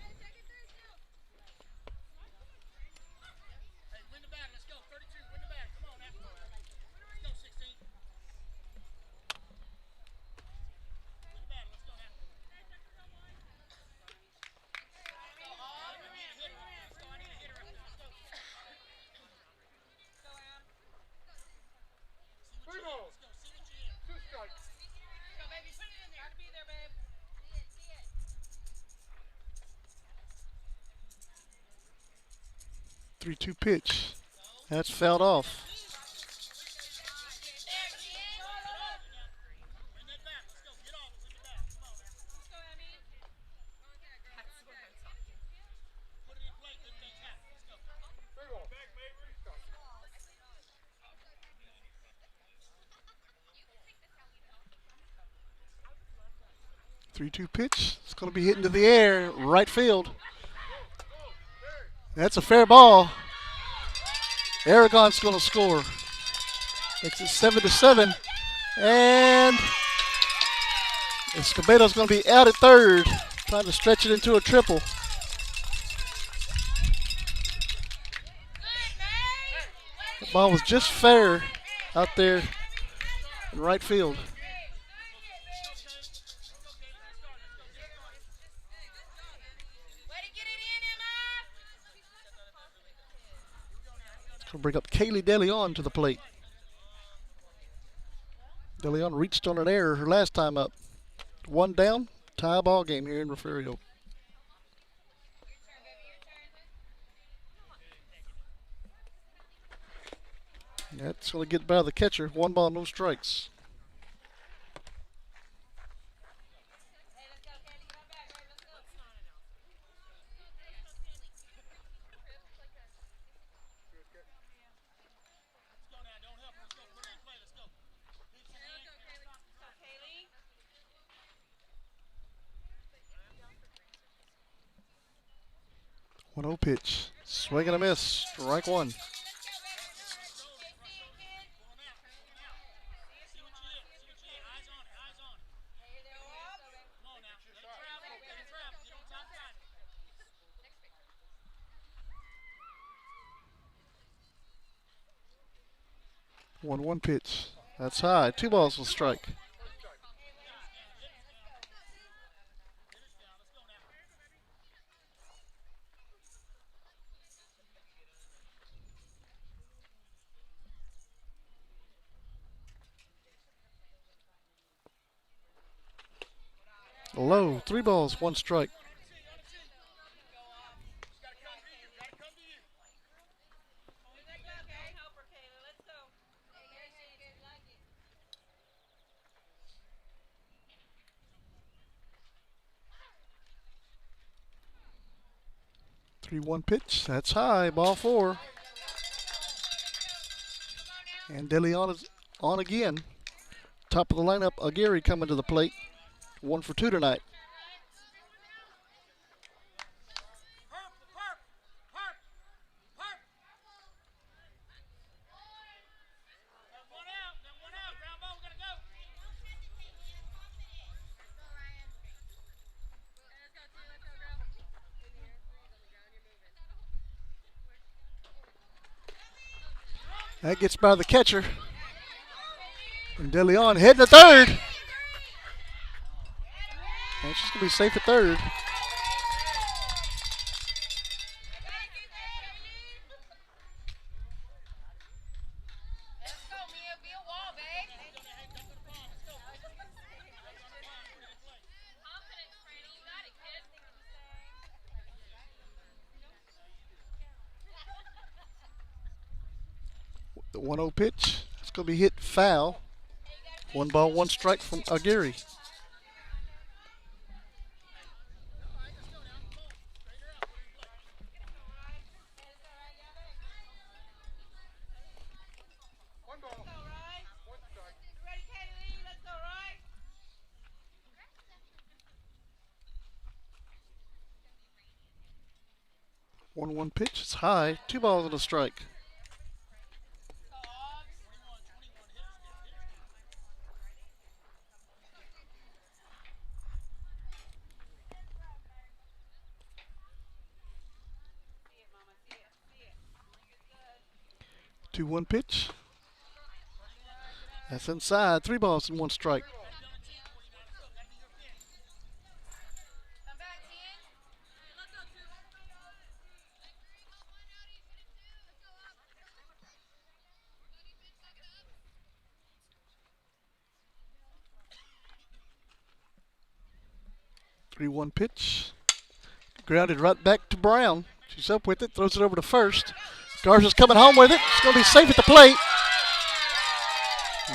Speaker 1: Three-two pitch. That's fouled off. Three-two pitch. It's going to be hit into the air, right field. That's a fair ball. Aragon's going to score. Makes it 7-7. And Escobedo's going to be out at third, trying to stretch it into a triple. The ball was just fair out there in right field. We'll bring up Kaylee DeLeon to the plate. DeLeon reached on an error her last time up. One down, tie ball game here in Refugio. That's going to get by the catcher. 1 ball, no strikes. One 0 pitch. Swing and a miss. Strike one. One pitch. That's high. 2 balls will strike. Low. 3 balls, 1 strike. Three-one pitch. That's high. Ball 4. And DeLeon is on again. Top of the lineup, Aguirre coming to the plate. 1 for 2 tonight. That gets by the catcher. And DeLeon heading to third. And she's going to be safe at third. The 1-0 pitch. It's going to be hit foul. 1 ball, 1 strike from Aguirre. 1-1 pitch. It's high. 2 balls and a strike. Two one pitch. That's inside. 3 balls and 1 strike. Three one pitch. Grounded right back to Brown. She's up with it. Throws it over to first. Garza's coming home with it. It's going to be safe at the plate.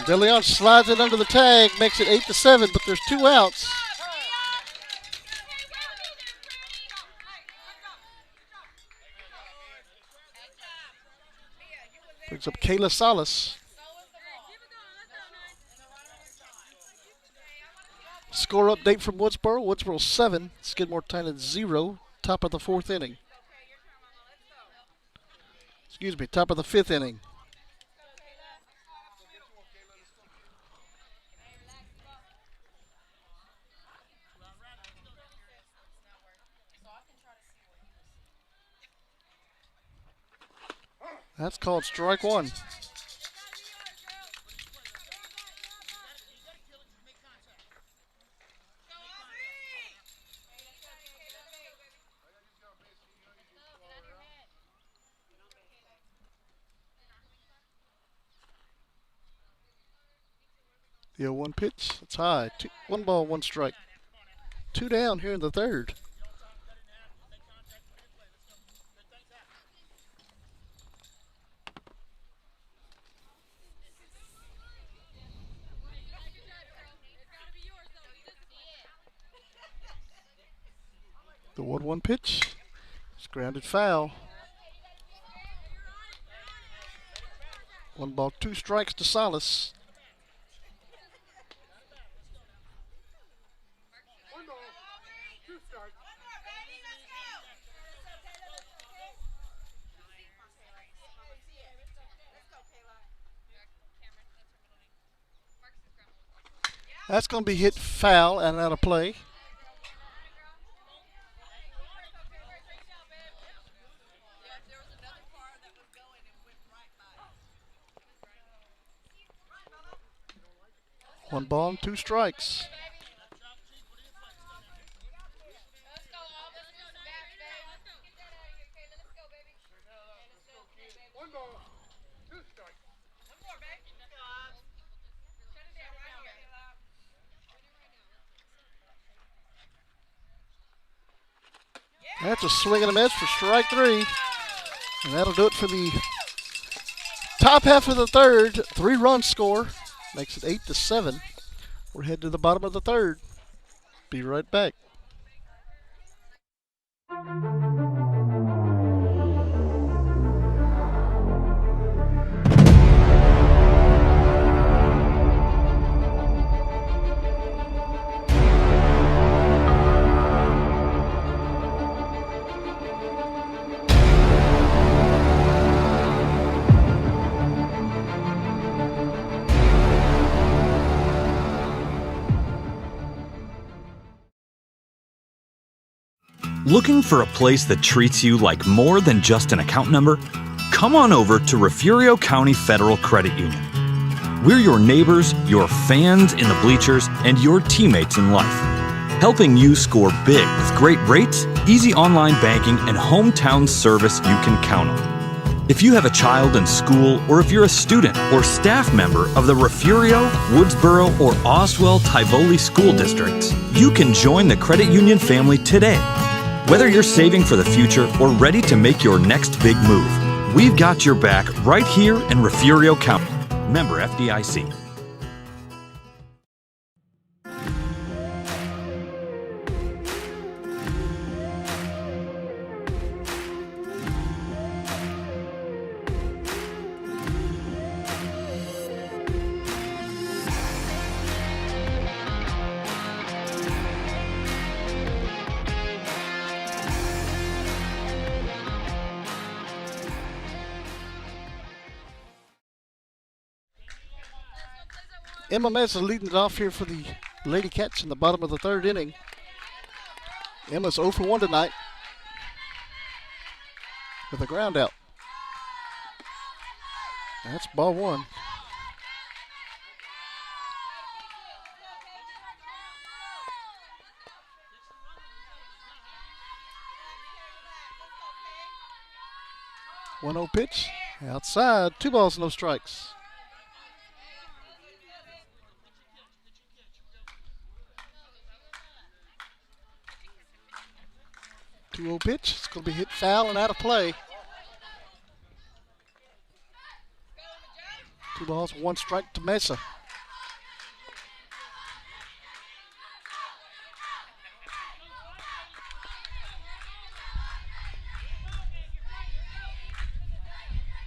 Speaker 1: De Leon slides it under the tag, makes it 8-7, but there's 2 outs. Brings up Kayla Salas. Score update from Woodsboro. Woodsboro 7, Skidmore Tynan 0. Top of the 4th inning. Excuse me, top of the 5th inning. That's called strike 1. The 0-1 pitch. It's high. 1 ball, 1 strike. 2 down here in the 3rd. The 1-1 pitch. It's grounded foul. 1 ball, 2 strikes to Salas. That's going to be hit foul and out of play. One ball and 2 strikes. That's a swing and a miss for strike 3. And that'll do it for the top half of the 3rd. 3-run score. Makes it 8-7. We're headed to the bottom of the 3rd. Be right back.
Speaker 3: Looking for a place that treats you like more than just an account number? Come on over to Refugio County Federal Credit Union. We're your neighbors, your fans in the bleachers, and your teammates in life. Helping you score big with great rates, easy online banking, and hometown service you can count on. If you have a child in school, or if you're a student or staff member of the Refugio, Woodsboro, or Oswell-Tivoli school districts, you can join the credit union family today. Whether you're saving for the future or ready to make your next big move, we've got your back right here in Refugio County. Member FDIC.
Speaker 1: Emma Mesa leading it off here for the Lady Cats in the bottom of the third inning. Emma's 0 for 1 tonight with a ground out. That's ball one. One 0 pitch outside. 2 balls, no strikes. Two 0 pitch. It's going to be hit foul and out of play. 2 balls, 1 strike to Mesa.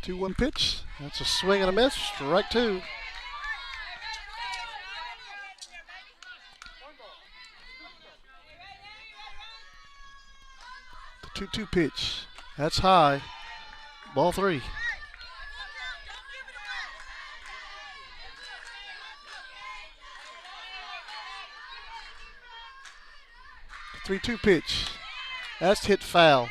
Speaker 1: Two 1 pitch. That's a swing and a miss. Strike 2. The 2-2 pitch. That's high. Ball 3. The 3-2 pitch. That's hit foul.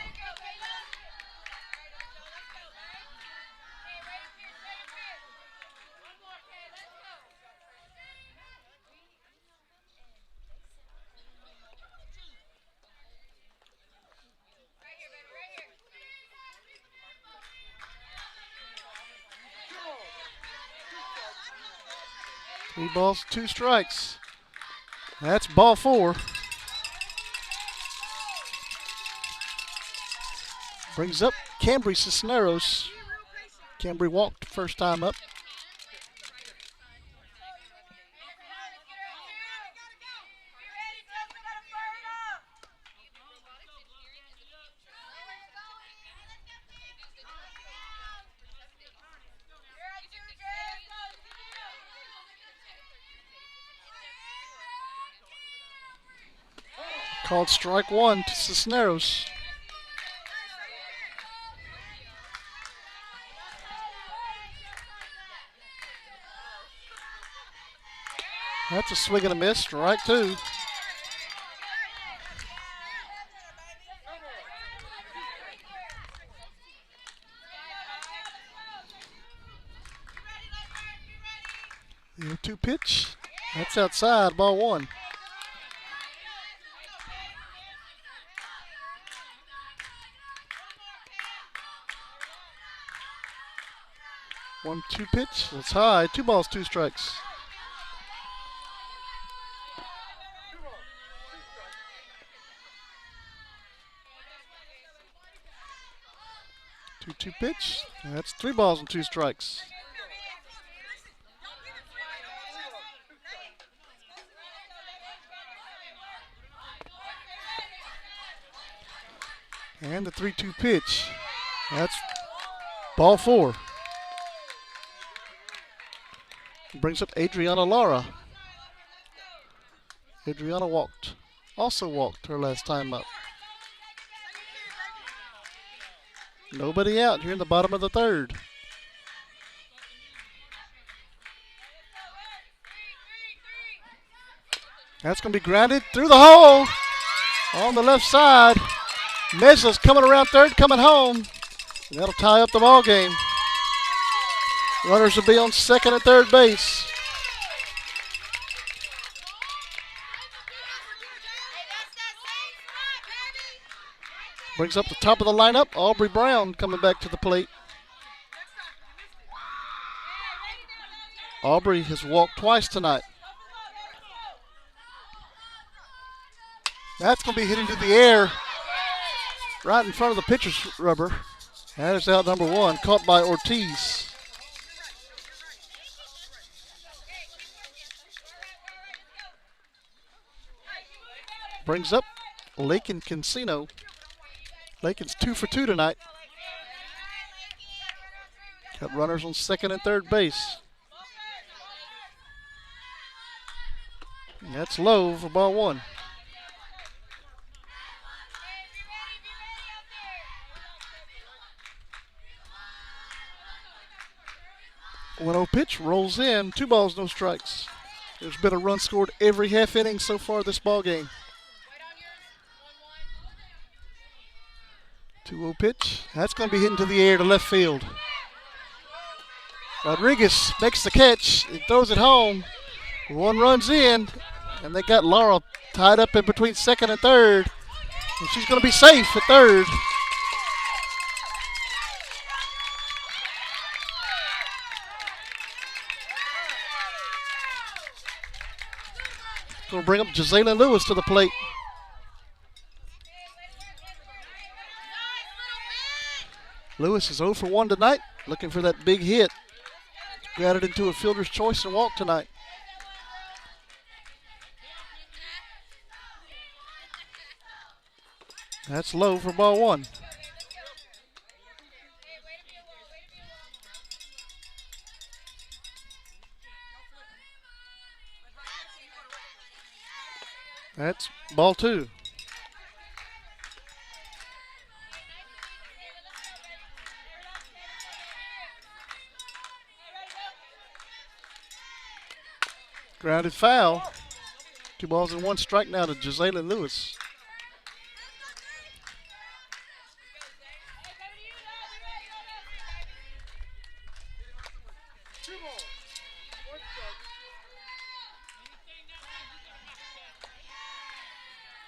Speaker 1: Three balls, 2 strikes. That's ball 4. Brings up Cambry Cisneros. Cambry walked first time up. Called strike 1 to Cisneros. That's a swing and a miss. Strike 2. The 0-2 pitch. That's outside. Ball 1. One 2 pitch. That's high. 2 balls, 2 strikes. Two pitch. That's 3 balls and 2 strikes. And the 3-2 pitch. That's ball 4. Brings up Adriana Lara. Adriana also walked her last time up. Nobody out here in the bottom of the third. That's going to be grounded through the hole on the left side. Mesa's coming around third, coming home. And that'll tie up the ball game. Runners will be on second and third base. Brings up the top of the lineup. Aubrey Brown coming back to the plate. Aubrey has walked twice tonight. That's going to be hit into the air right in front of the pitcher's rubber. That is out number 1, caught by Ortiz. Brings up Lakin Cancino. Lakin's 2 for 2 tonight. Got runners on second and third base. And that's low for ball 1. One 0 pitch rolls in. 2 balls, no strikes. There's been a run scored every half inning so far this ball game. 2-0 pitch. That's going to be hit into the air to left field. Rodriguez makes the catch. He throws it home. One runs in, and they got Laura tied up in between second and third. And she's going to be safe at third. Going to bring up Jazalyn Lewis to the plate. Lewis is 0 for 1 tonight, looking for that big hit. Got it into a fielder's choice and walk tonight. That's low for ball one. That's ball two. Grounded foul. 2 balls and 1 strike now to Jazalyn Lewis.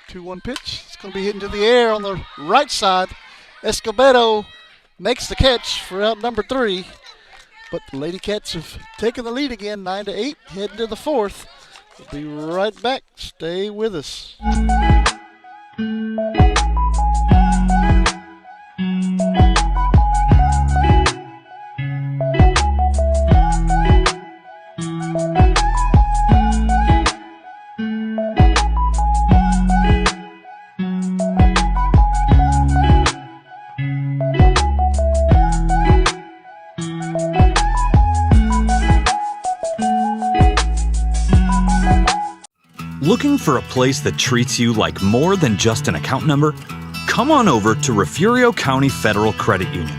Speaker 1: Two-one pitch. It's going to be hit into the air on the right side. Escobedo makes the catch for out number 3. But the Lady Cats have taken the lead again, 9-8, heading to the 4th. We'll be right back. Stay with us.
Speaker 3: Looking for a place that treats you like more than just an account number? Come on over to Refugio County Federal Credit Union.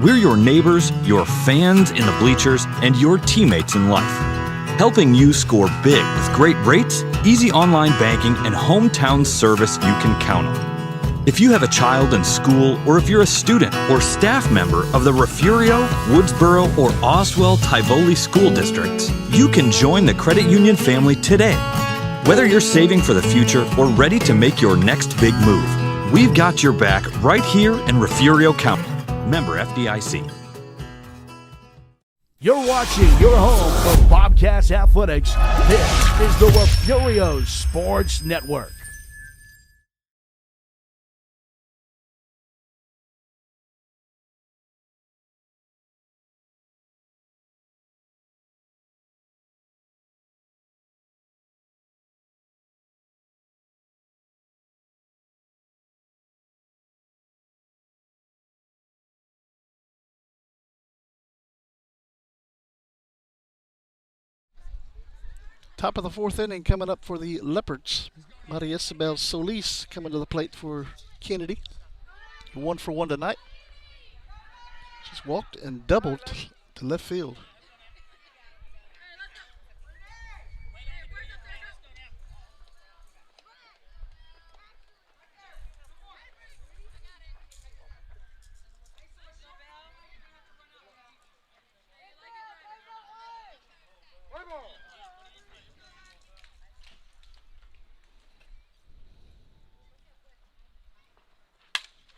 Speaker 3: We're your neighbors, your fans in the bleachers, and your teammates in life, helping you score big with great rates, easy online banking, and hometown service you can count on. If you have a child in school, or if you're a student or staff member of the Refugio, Woodsboro, or Oswell-Tivoli school districts, you can join the credit union family today. Whether you're saving for the future or ready to make your next big move, we've got your back right here in Refugio County. Member FDIC.
Speaker 4: You're watching your home for Bobcats Athletics. This is the Refugio Sports Network.
Speaker 1: Top of the 4th inning coming up for the Leopards. Maria Isabel Solis coming to the plate for Kenedy. 1 for 1 tonight. She's walked and doubled to left field.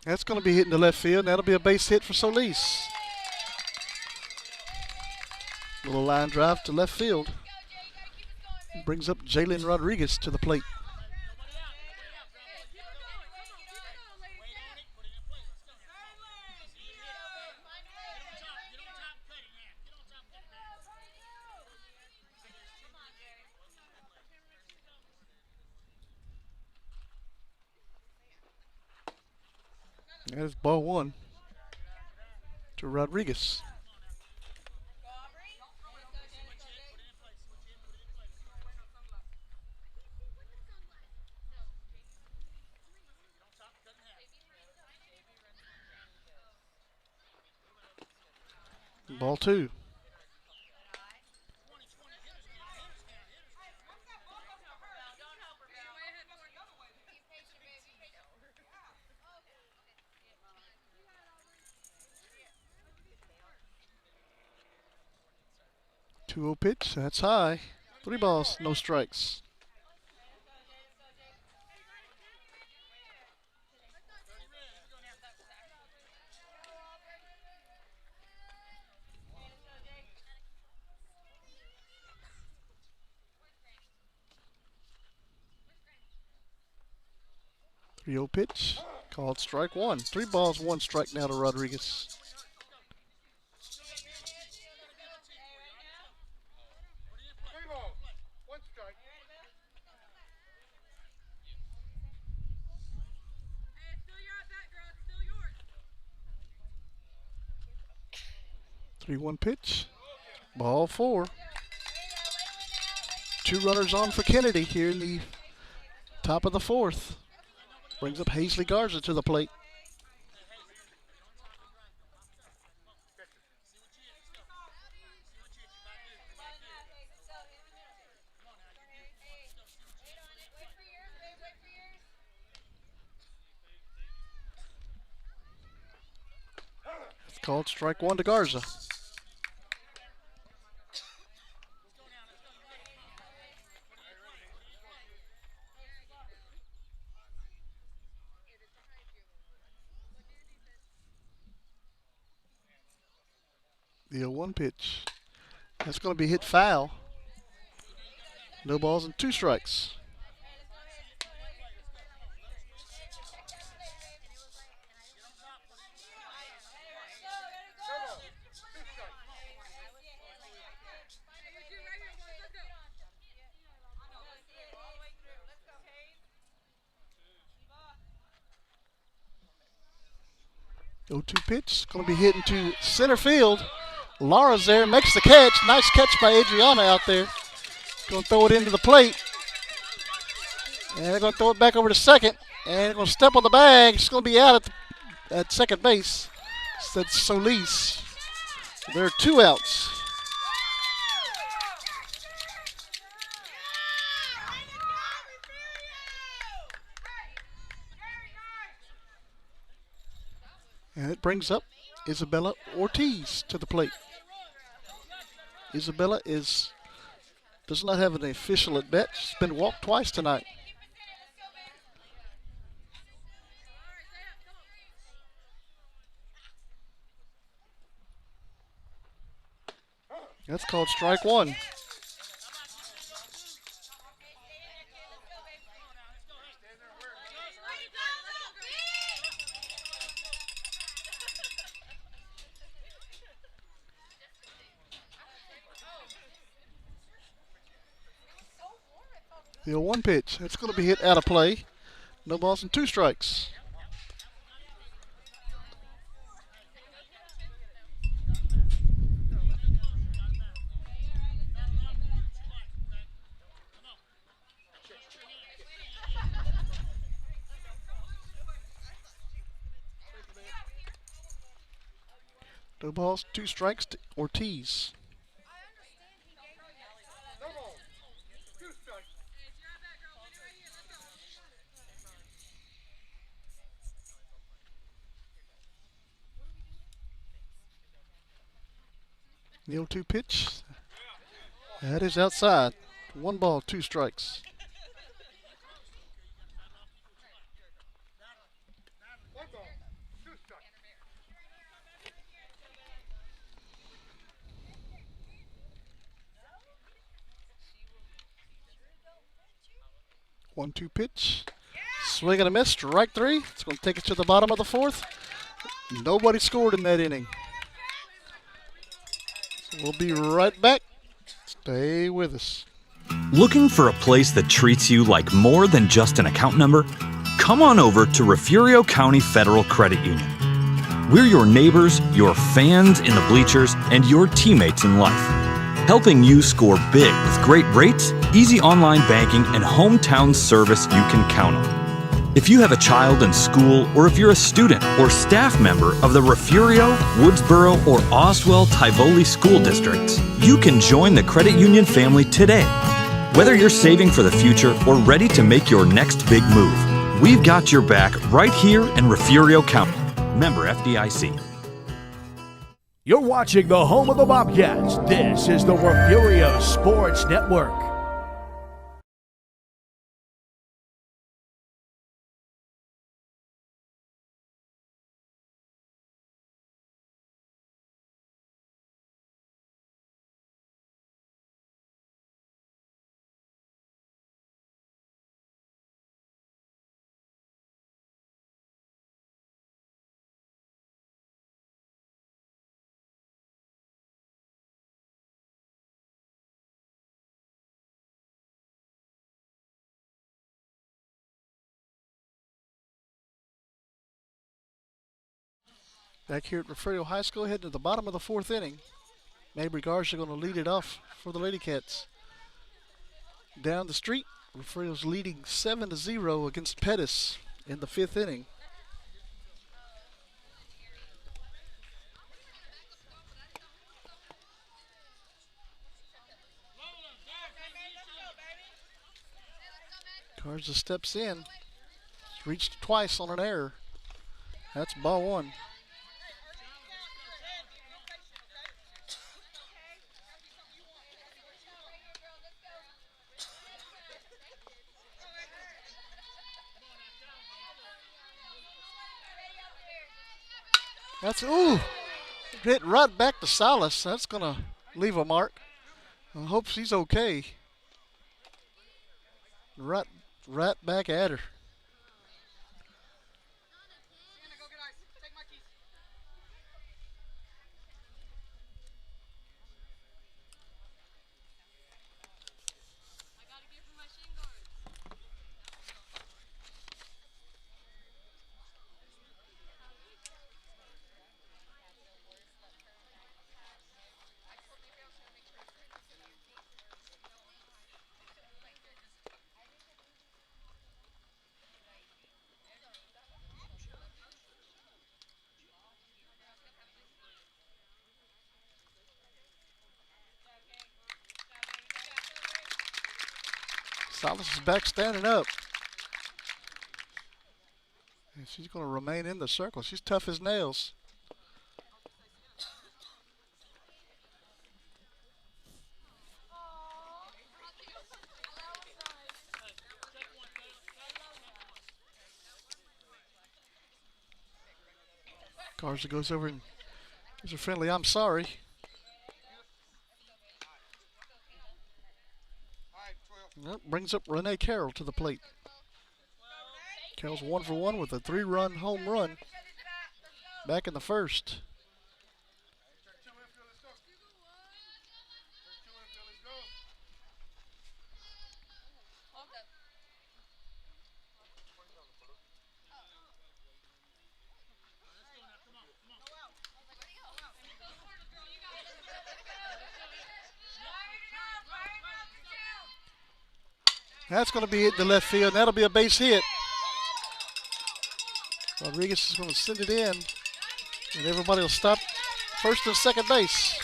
Speaker 1: That's going to be hitting the left field. That'll be a base hit for Solis. Little line drive to left field. Brings up Jalen Rodriguez to the plate. That is ball 1 to Rodriguez. Ball 2. 2-0 pitch. That's high. 3 balls, no strikes. Pitch, called strike 1. 3 balls, 1 strike now to Rodriguez. Three 3-1 pitch, ball 4. 2 runners on for Kenedy here in the top of the 4th. Brings up Hazley Garza to the plate. It's called strike 1 to Garza. The 0-1 pitch. That's going to be hit foul. No balls and 2 strikes. The 0-2 pitch. Going to be hit into center field. Laura's there, makes the catch. Nice catch by Adriana out there. Going to throw it into the plate. And they're going to throw it back over to second. And they're going to step on the bag. It's going to be out at second base. That's Solis. There are 2 outs. And it brings up Isabella Ortiz to the plate. Isabella does not have an official at bat. She's been walked twice tonight. That's called strike 1. The 0-1 pitch. It's going to be hit out of play. No balls and 2 strikes. No balls, 2 strikes to Ortiz. The 0-2 pitch. That is outside. 1 ball, 2 strikes. One-two pitch. Swing and a miss. Strike 3. It's going to take it to the bottom of the 4th. Nobody scored in that inning. We'll be right back. Stay with us.
Speaker 3: Looking for a place that treats you like more than just an account number? Come on over to Refugio County Federal Credit Union. We're your neighbors, your fans in the bleachers, and your teammates in life. Helping you score big with great rates, easy online banking, and hometown service you can count on. If you have a child in school, or if you're a student or staff member of the Refugio, Woodsboro, or Oswell-Tivoli school districts, you can join the credit union family today. Whether you're saving for the future or ready to make your next big move, we've got your back right here in Refugio County. Member FDIC.
Speaker 4: You're watching the home of the Bobcats. This is the Refugio Sports Network.
Speaker 1: Back here at Refugio High School, heading to the bottom of the fourth inning. Mabry Garza going to lead it off for the Lady Cats. Down the street, Refugio's leading 7-0 against Pettis in the fifth inning. Garza steps in. He's reached twice on an error. That's ball one. That's, ooh, hit right back to Salas. That's going to leave a mark. I hope she's okay. Right back at her. Salas is back standing up. And she's going to remain in the circle. She's tough as nails. Garza goes over and gives her friendly, "I'm sorry." Well, brings up Renee Carroll to the plate. Carroll's 1 for 1 with a 3-run home run back in the first. That's going to be hit to left field. That'll be a base hit. Rodriguez is going to send it in, and everybody will stop first and second base.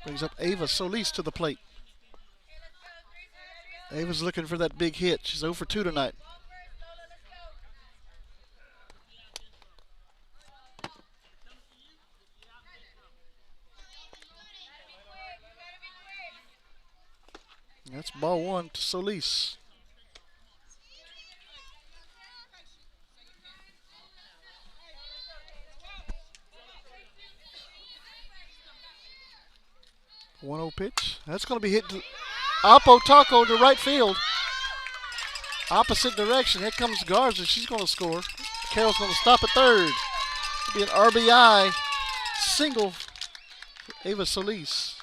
Speaker 1: Brings up Ava Solis to the plate. Ava's looking for that big hit. She's 0 for 2 tonight. That's ball one to Solis. One 0 pitch. That's going to be hit to Oppo Taco to right field. Opposite direction. Here comes Garza. She's going to score. Carroll's going to stop at third. It'll be an RBI single for Ava Solis.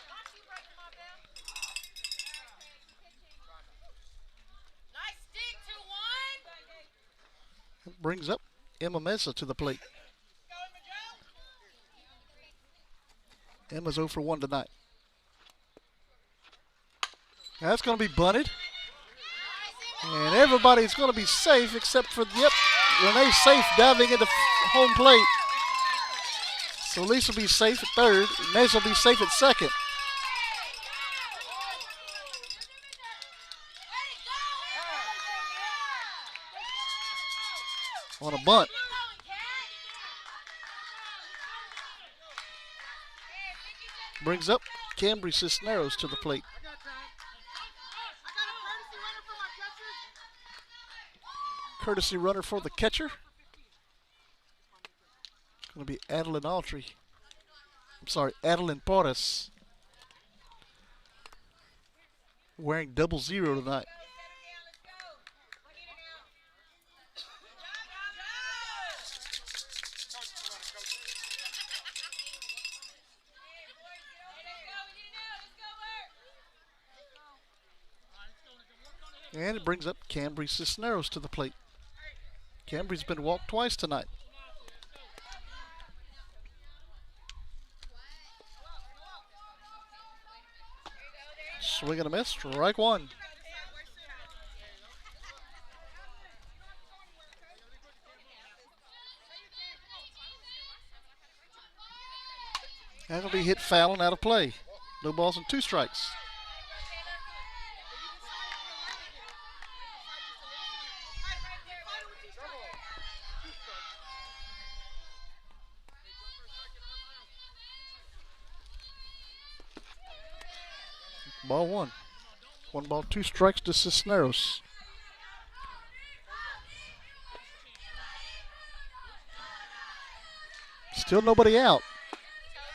Speaker 1: Brings up Emma Mesa to the plate. Emma's 0 for 1 tonight. That's going to be bunted. And everybody's going to be safe except for, Renee's safe diving into home plate. Solis will be safe at third. Mesa will be safe at second. On a bunt. Brings up Cambry Cisneros to the plate. Courtesy runner for the catcher. It's going to be Adeline Autry. I'm sorry, Adeline Porras. Wearing 00 tonight. And it brings up Cambry Cisneros to the plate. Cambry's been walked twice tonight. Swing and a miss, strike one. That'll be hit foul and out of play. No balls and 2 strikes. Ball 1. 1 ball, 2 strikes to Cisneros. Still nobody out.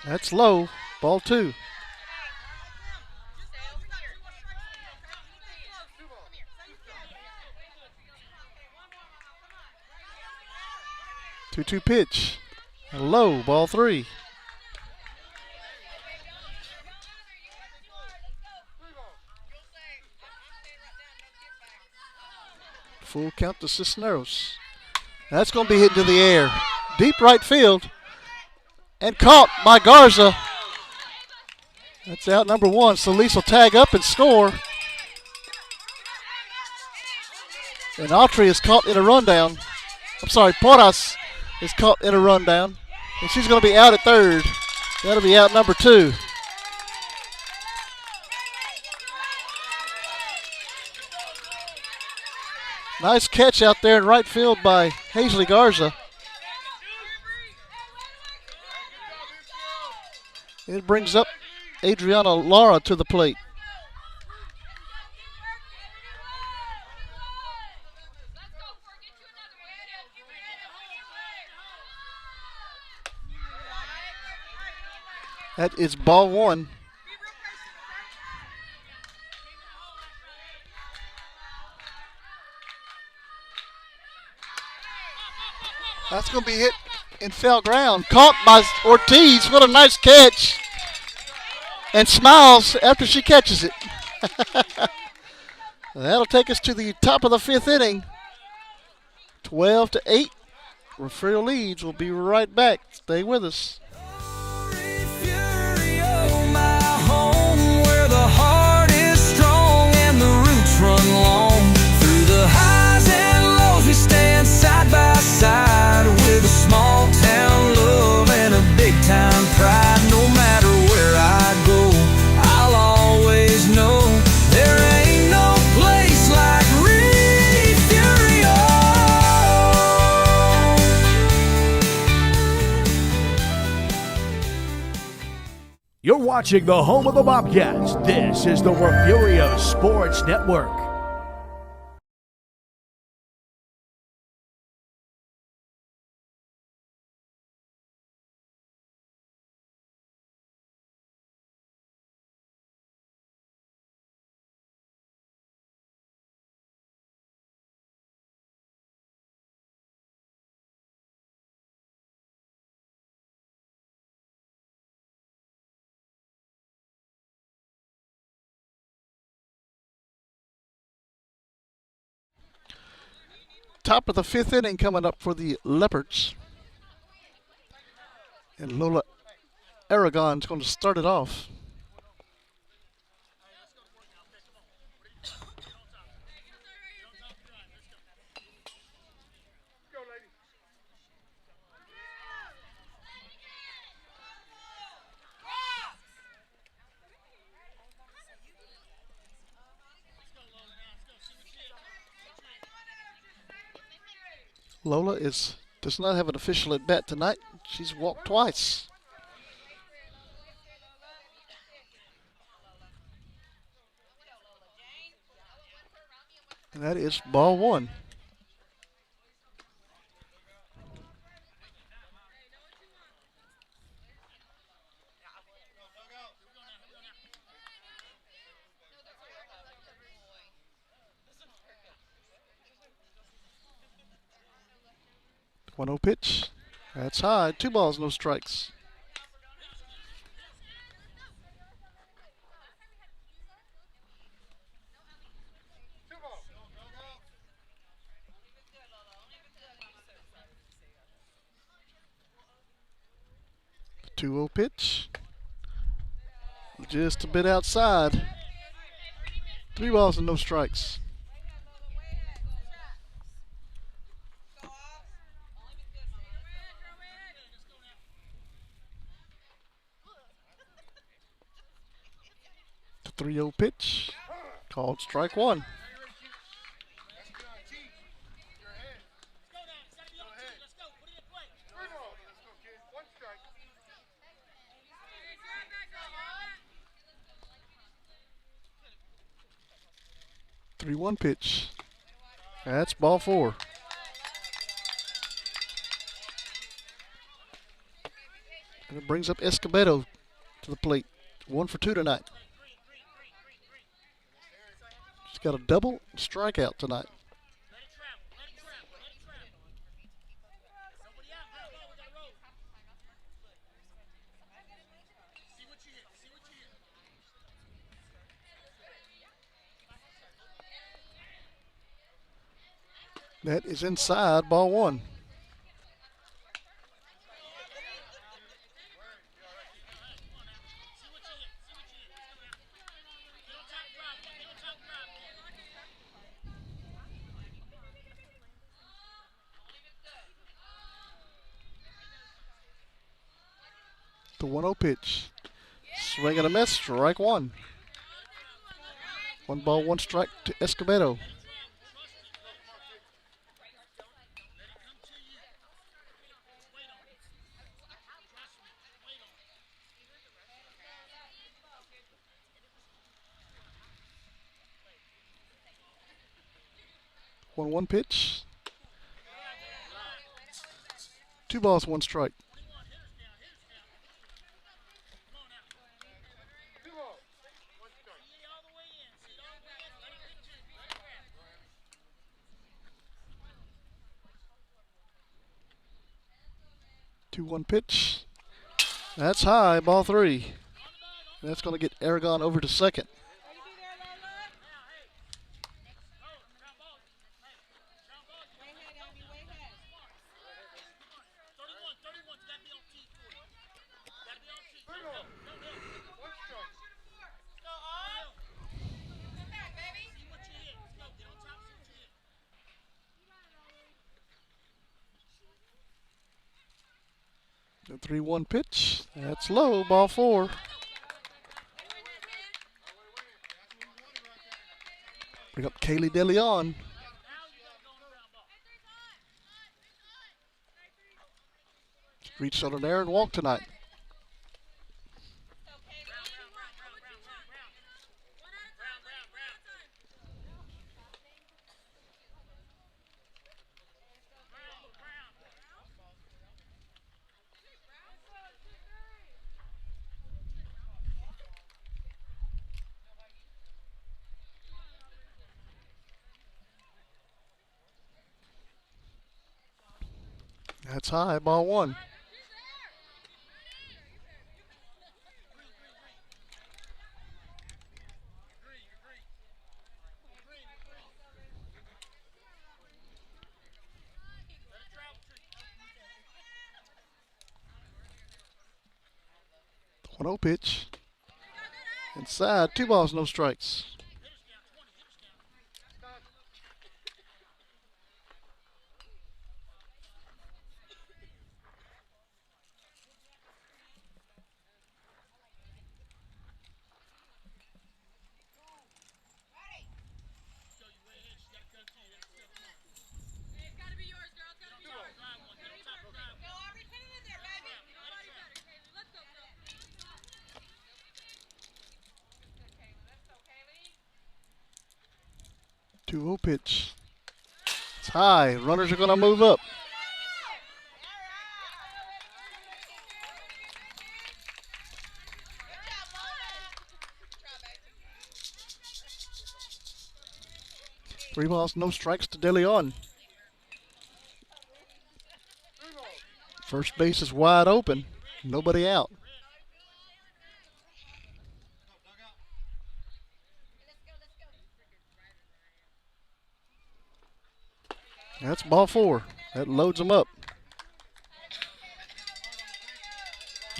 Speaker 1: That's low. Ball 2. Two pitch. Low. Ball 3. Full count to Cisneros. That's going to be hit into the air. Deep right field. And caught by Garza. That's out number 1. Solis will tag up and score. And Autry is caught in a rundown. I'm sorry, Porras is caught in a rundown. And she's going to be out at third. That'll be out number 2. Nice catch out there in right field by Hazley Garza. It brings up Adriana Lara to the plate. That is ball 1. That's going to be hit in foul ground. Caught by Ortiz. What a nice catch. And smiles after she catches it. That'll take us to the top of the 5th inning. 12-8. Refugio leads. We'll be right back. Stay with us.
Speaker 5: Refugio, my home, where the heart is strong and the roots run long. Through the highs and lows, we stand side by side with a small town love and a big time pride. No matter where I go, I'll always know there ain't no place like Refugio.
Speaker 4: You're watching the home of the Bobcats. This is the Refugio Sports Network.
Speaker 1: Top of the 5th inning coming up for the Leopards. And Lola Aragon's going to start it off. Lola does not have an official at bat tonight. She's walked twice. And that is ball one. One 0 pitch. That's high. 2 balls, no strikes. Two 0 pitch. Just a bit outside. 3 balls and no strikes. The 3-0 pitch. Called strike one. The 3-1 pitch. That's ball four. And it brings up Escobedo to the plate. 1 for 2 tonight. He's got a double strikeout tonight. That is inside, ball one. The 1-0 pitch. Swing and a miss, strike one. 1 ball, 1 strike to Escobedo. One pitch. 2 balls, 1 strike. Two 1 pitch. That's high, ball 3. And that's going to get Aragon over to second. The 3-1 pitch. That's low, ball 4. Bring up Kaylee DeLeon. Reached on an error and walked tonight. That's high, ball 1. The 1-0 pitch. Inside, 2 balls, no strikes. 2-0 pitch. It's high. Runners are going to move up. Three balls, no strikes to De Leon. First base is wide open. Nobody out. That's ball 4. That loads them up.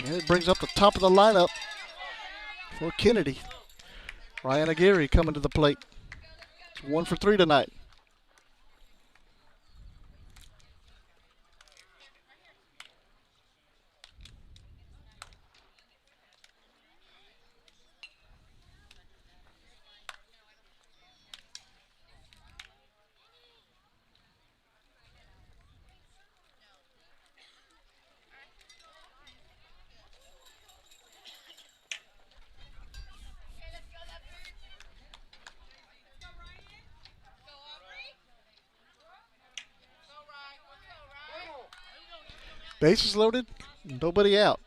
Speaker 1: And it brings up the top of the lineup for Kenedy. Ryan Aguirre coming to the plate. It's 1 for 3 tonight. Bases loaded, nobody out.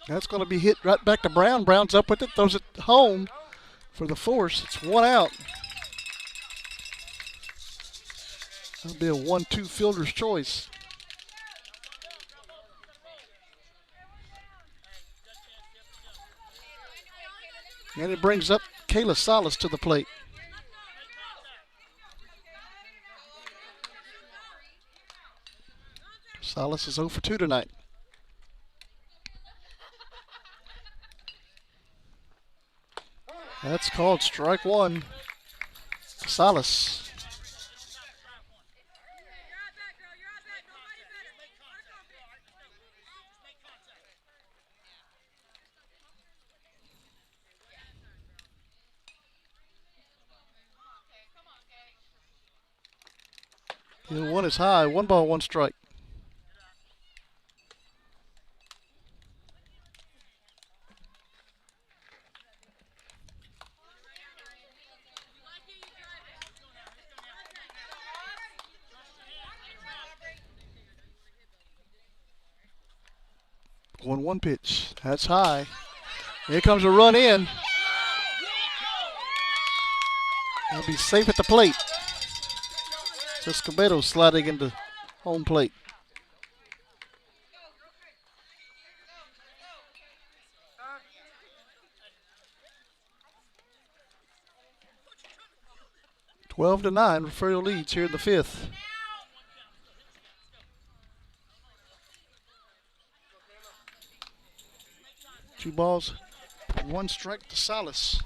Speaker 1: That's going to be hit right back to Brown. Brown's up with it, throws it home for the force. It's 1 out. That'll be a 1-2 fielder's choice. And it brings up Kayla Salas to the plate. Salas is 0 for 2 tonight. That's called strike 1. Salas. The 1 is high. 1 ball, 1 strike. One pitch. That's high. Here comes a run in. He'll be safe at the plate. Escobedo sliding into home plate. Twelve to 9. Refugio leads here in the 5th. Two balls, 1 strike to Salas.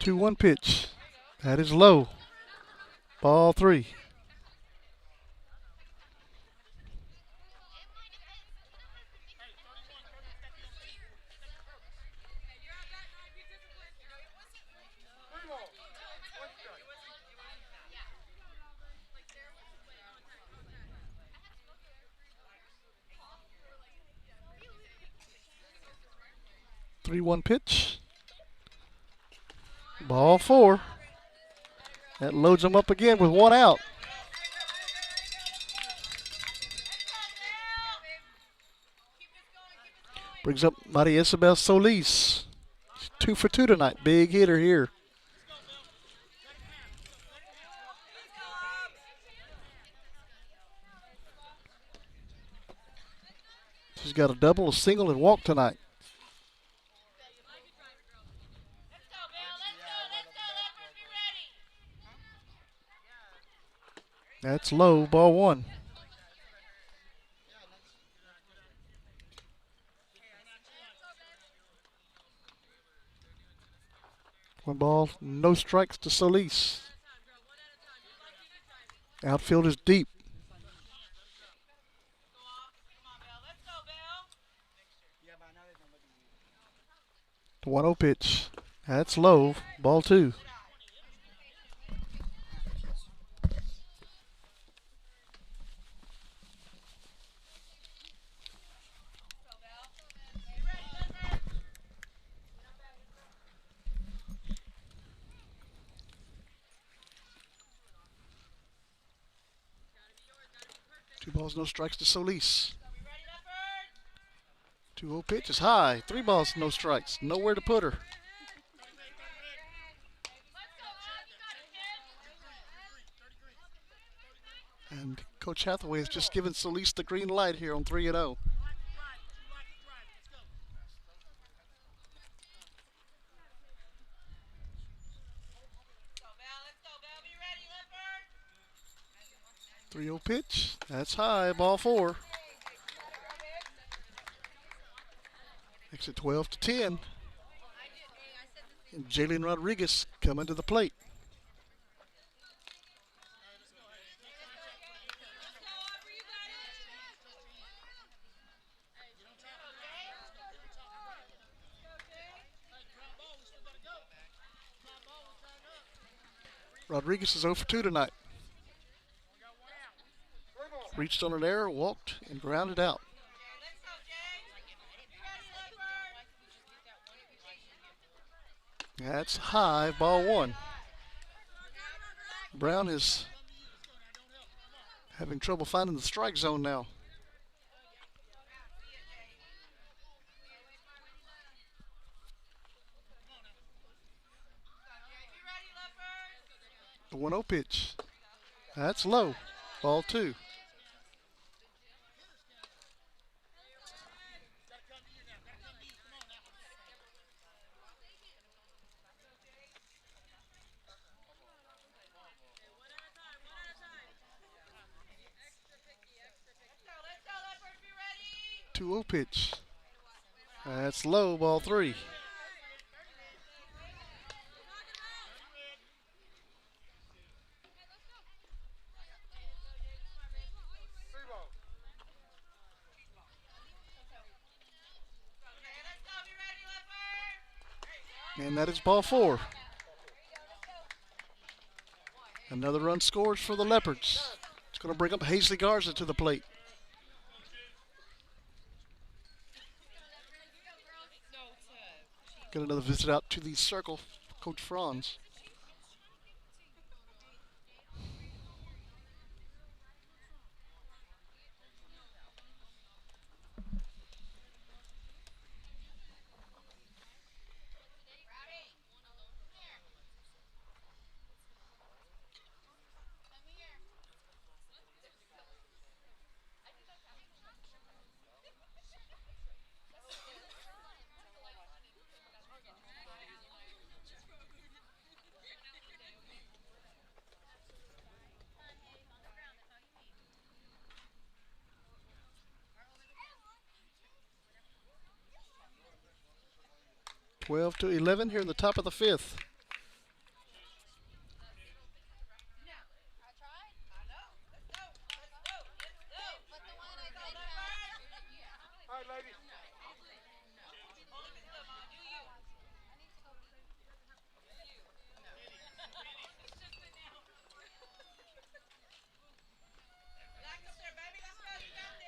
Speaker 1: Two 1 pitch. That is low. Ball 3. Three 1 pitch. Ball 4. That loads them up again with 1 out. Brings up Maria Isabel Solis. 2 for 2 tonight. Big hitter here. She's got a double, a single, and walk tonight. That's low, ball 1. One ball, no strikes to Solis. Outfield is deep. The 1-0 pitch. That's low, ball 2. balls, no strikes to Solis. 2-0 pitch is high. 3 balls, no strikes. Nowhere to put her. And Coach Hathaway has just given Solis the green light here on 3-0. Three-0 pitch. That's high. Ball 4. Makes it 12-10. And Jalen Rodriguez coming to the plate. Rodriguez is 0 for 2 tonight. Reached on an error, walked, and grounded out. That's high, ball 1. Brown is having trouble finding the strike zone now. The 1-0 pitch. That's low. Ball 2. Two 0 pitch. That's low. Ball 3. And that is ball 4. Another run scores for the Leopards. It's going to bring up Hazley Garza to the plate. Get another visit out to the circle, Coach Franz. Twelve to 11 here in the top of the 5th.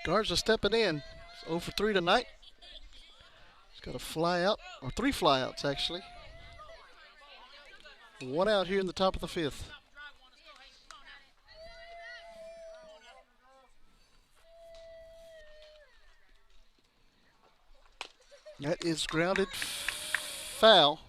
Speaker 1: Garza stepping in. It's 0 for 3 tonight. He's got a fly out, or 3 flyouts actually. 1 out here in the top of the 5th. That is grounded foul.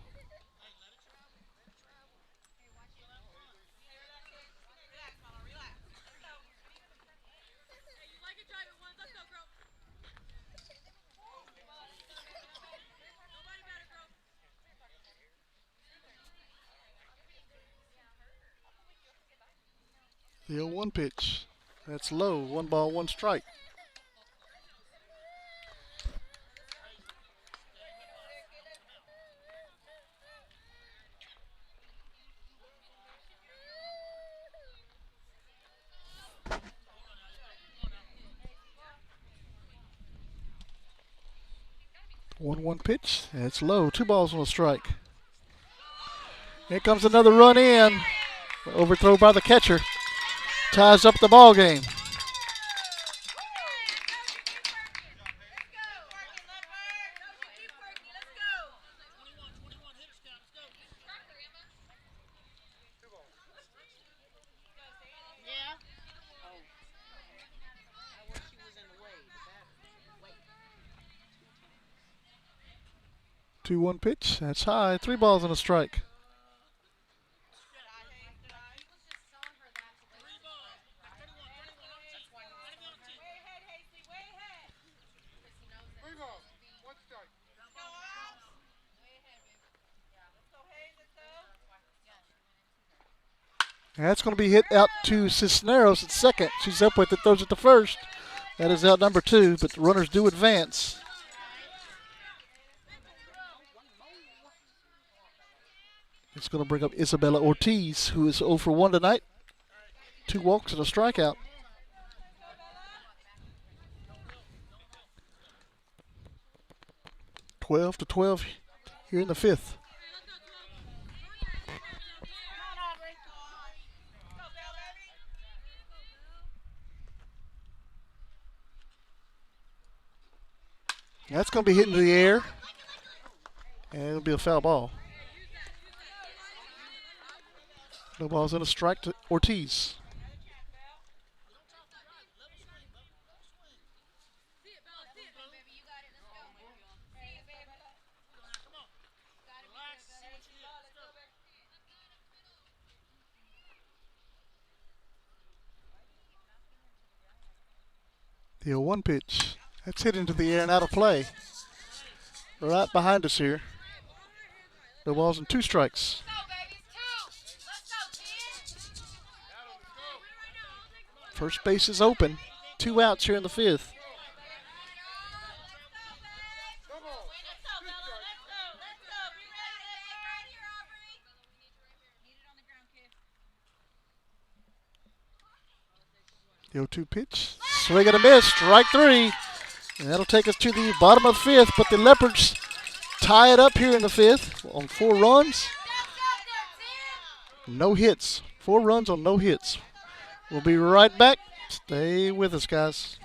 Speaker 1: The 0-1 pitch. That's low. 1 ball, 1 strike. One pitch. That's low. 2 balls, 1 strike. Here comes another run in. Overthrow by the catcher. Ties up the ball game. 2-1 pitch. That's high. 3 balls and a strike. That's going to be hit out to Cisneros at second. She's up with it, throws it to first. That is out number 2, but the runners do advance. It's going to bring up Isabella Ortiz, who is 0 for 1 tonight. 2 walks and a strikeout. Twelve to 12 here in the 5th. That's going to be hit into the air, and it'll be a foul ball. No balls and a strike to Ortiz. The 0-1 pitch. That's hit into the air and out of play. Right behind us here. No balls and 2 strikes. First base is open. 2 outs here in the 5th. The 0-2 pitch. Swing and a miss. Strike 3. And that'll take us to the bottom of the 5th, but the Leopards tie it up here in the 5th on 4 runs. No hits. 4 runs on no hits. We'll be right back. Stay with us, guys.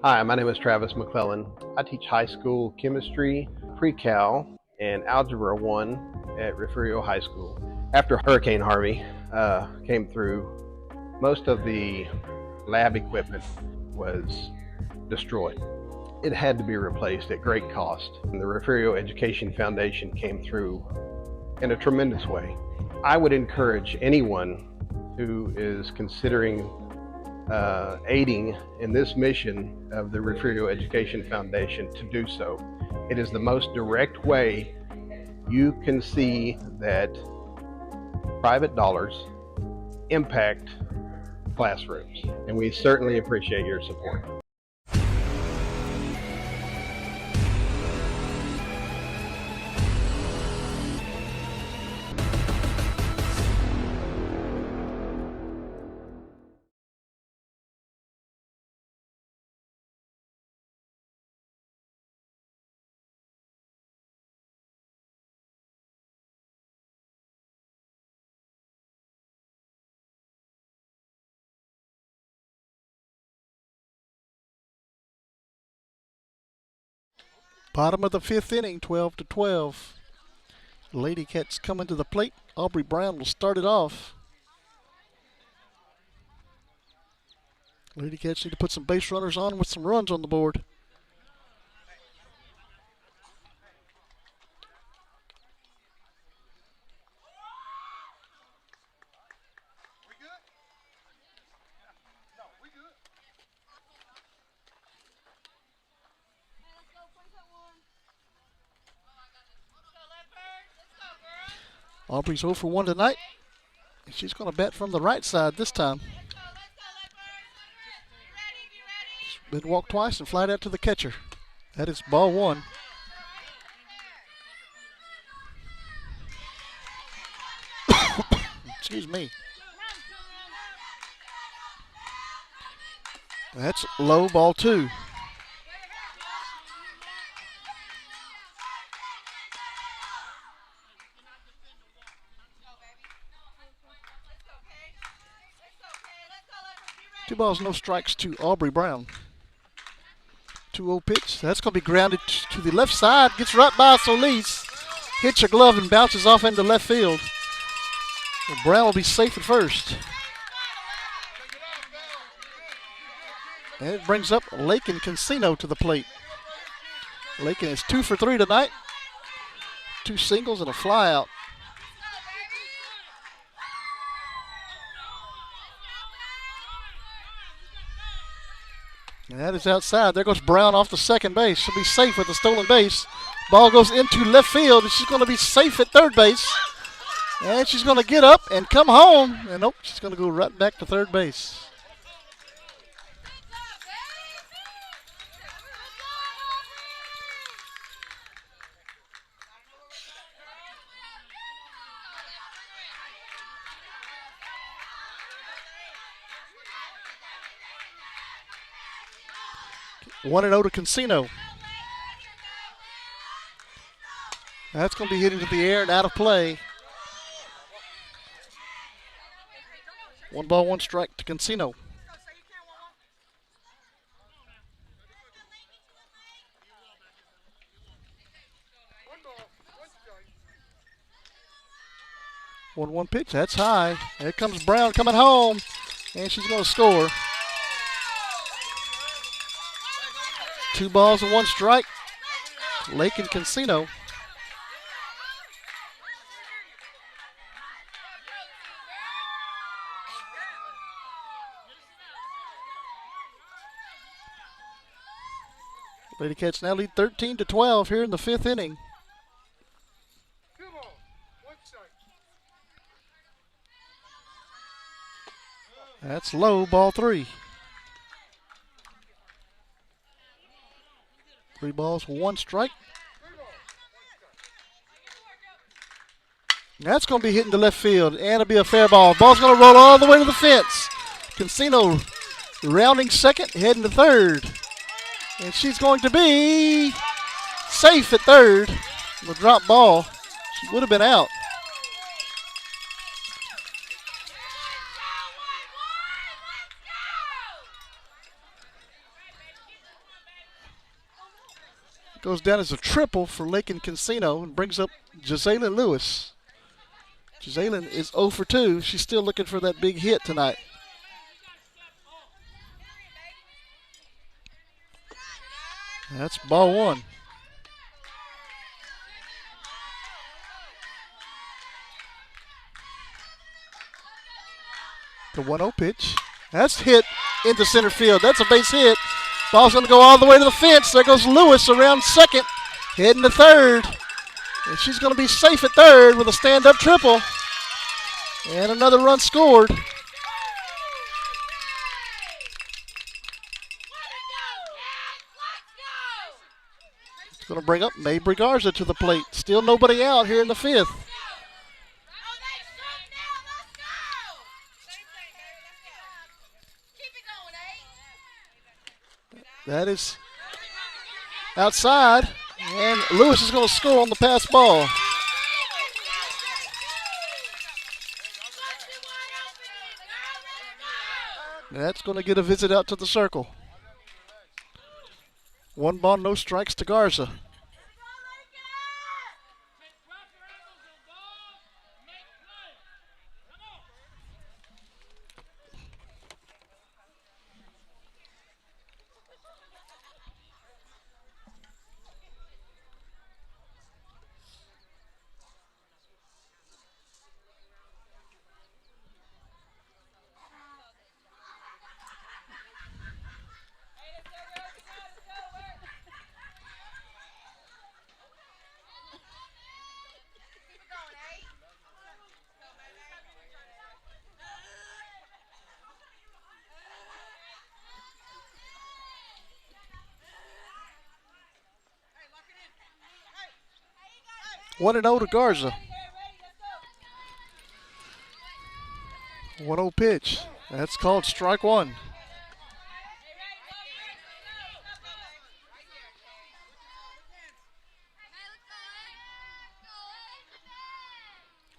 Speaker 8: Hi, my name is Travis McClellan. I teach high school chemistry, pre-cal, and Algebra 1 at Refugio High School. After Hurricane Harvey came through, most of the lab equipment was destroyed. It had to be replaced at great cost. And the Refugio Education Foundation came through in a tremendous way. I would encourage anyone who is considering aiding in this mission of the Refugio Education Foundation to do so. It is the most direct way you can see that private dollars impact classrooms, and we certainly appreciate your support.
Speaker 1: Bottom of the 5th inning, 12 to 12. Lady Cats coming to the plate. Aubrey Brown will start it off. Lady Cats need to put some base runners on with some runs on the board. Aubrey's 0 for 1 tonight. And she's going to bat from the right side this time. She's been walked twice and flied out to the catcher. That is ball 1. Excuse me. That's low, ball 2. Two balls, no strikes to Aubrey Brown. 2-0 pitch. That's going to be grounded to the left side. Gets right by Solis. Hits her glove and bounces off into left field. Well, Brown will be safe at first. And it brings up Lakin Cancino to the plate. Lakin is 2 for 3 tonight. 2 singles and a fly out. And that is outside. There goes Brown off the second base. She'll be safe with the stolen base. Ball goes into left field, and she's going to be safe at third base. And she's going to get up and come home. And nope, she's going to go right back to third base. One and 0 to Casino. That's going to be hit into the air and out of play. 1 ball, 1 strike to Casino. One pitch. That's high. Here comes Brown coming home, and she's going to score. 2 balls and 1 strike. Lake and Casino. Lady Cats now lead 13-12 here in the 5th inning. That's low, ball 3. 3 balls, 1 strike. That's going to be hitting to left field, and it'll be a fair ball. Ball's going to roll all the way to the fence. Casino rounding second, heading to third. And she's going to be safe at third. The drop ball. She would have been out. Goes down as a triple for Lake and Casino and brings up Gisela Lewis. Gisela is 0 for 2. She's still looking for that big hit tonight. That's ball 1. The 1-0 pitch. That's hit into center field. That's a base hit. Ball's going to go all the way to the fence. There goes Lewis around second, heading to third. And she's going to be safe at third with a stand-up triple. And another run scored. It's going to bring up Mabry Garza to the plate. Still nobody out here in the 5th. That is outside, and Lewis is going to score on the pass ball. That's going to get a visit out to the circle. 1 ball, no strikes to Garza. One and 0 to Garza. 1-0 pitch. That's called strike 1.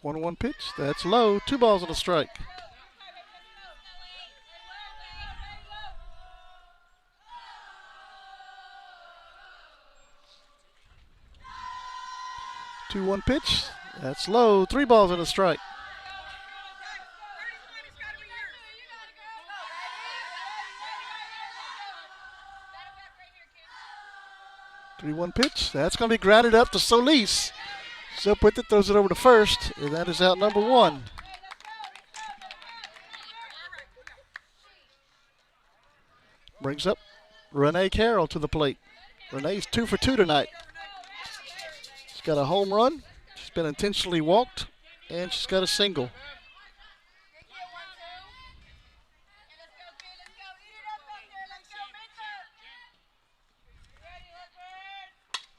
Speaker 1: One pitch. That's low. 2 balls and a strike. Two-one pitch. That's low. 3 balls and a strike. Three-one pitch. That's going to be grounded up to Solis. She's up with it, throws it over to first, and that is out number 1. Brings up Renee Carroll to the plate. Renee's 2 for 2 tonight. She's got a home run. She's been intentionally walked, and she's got a single.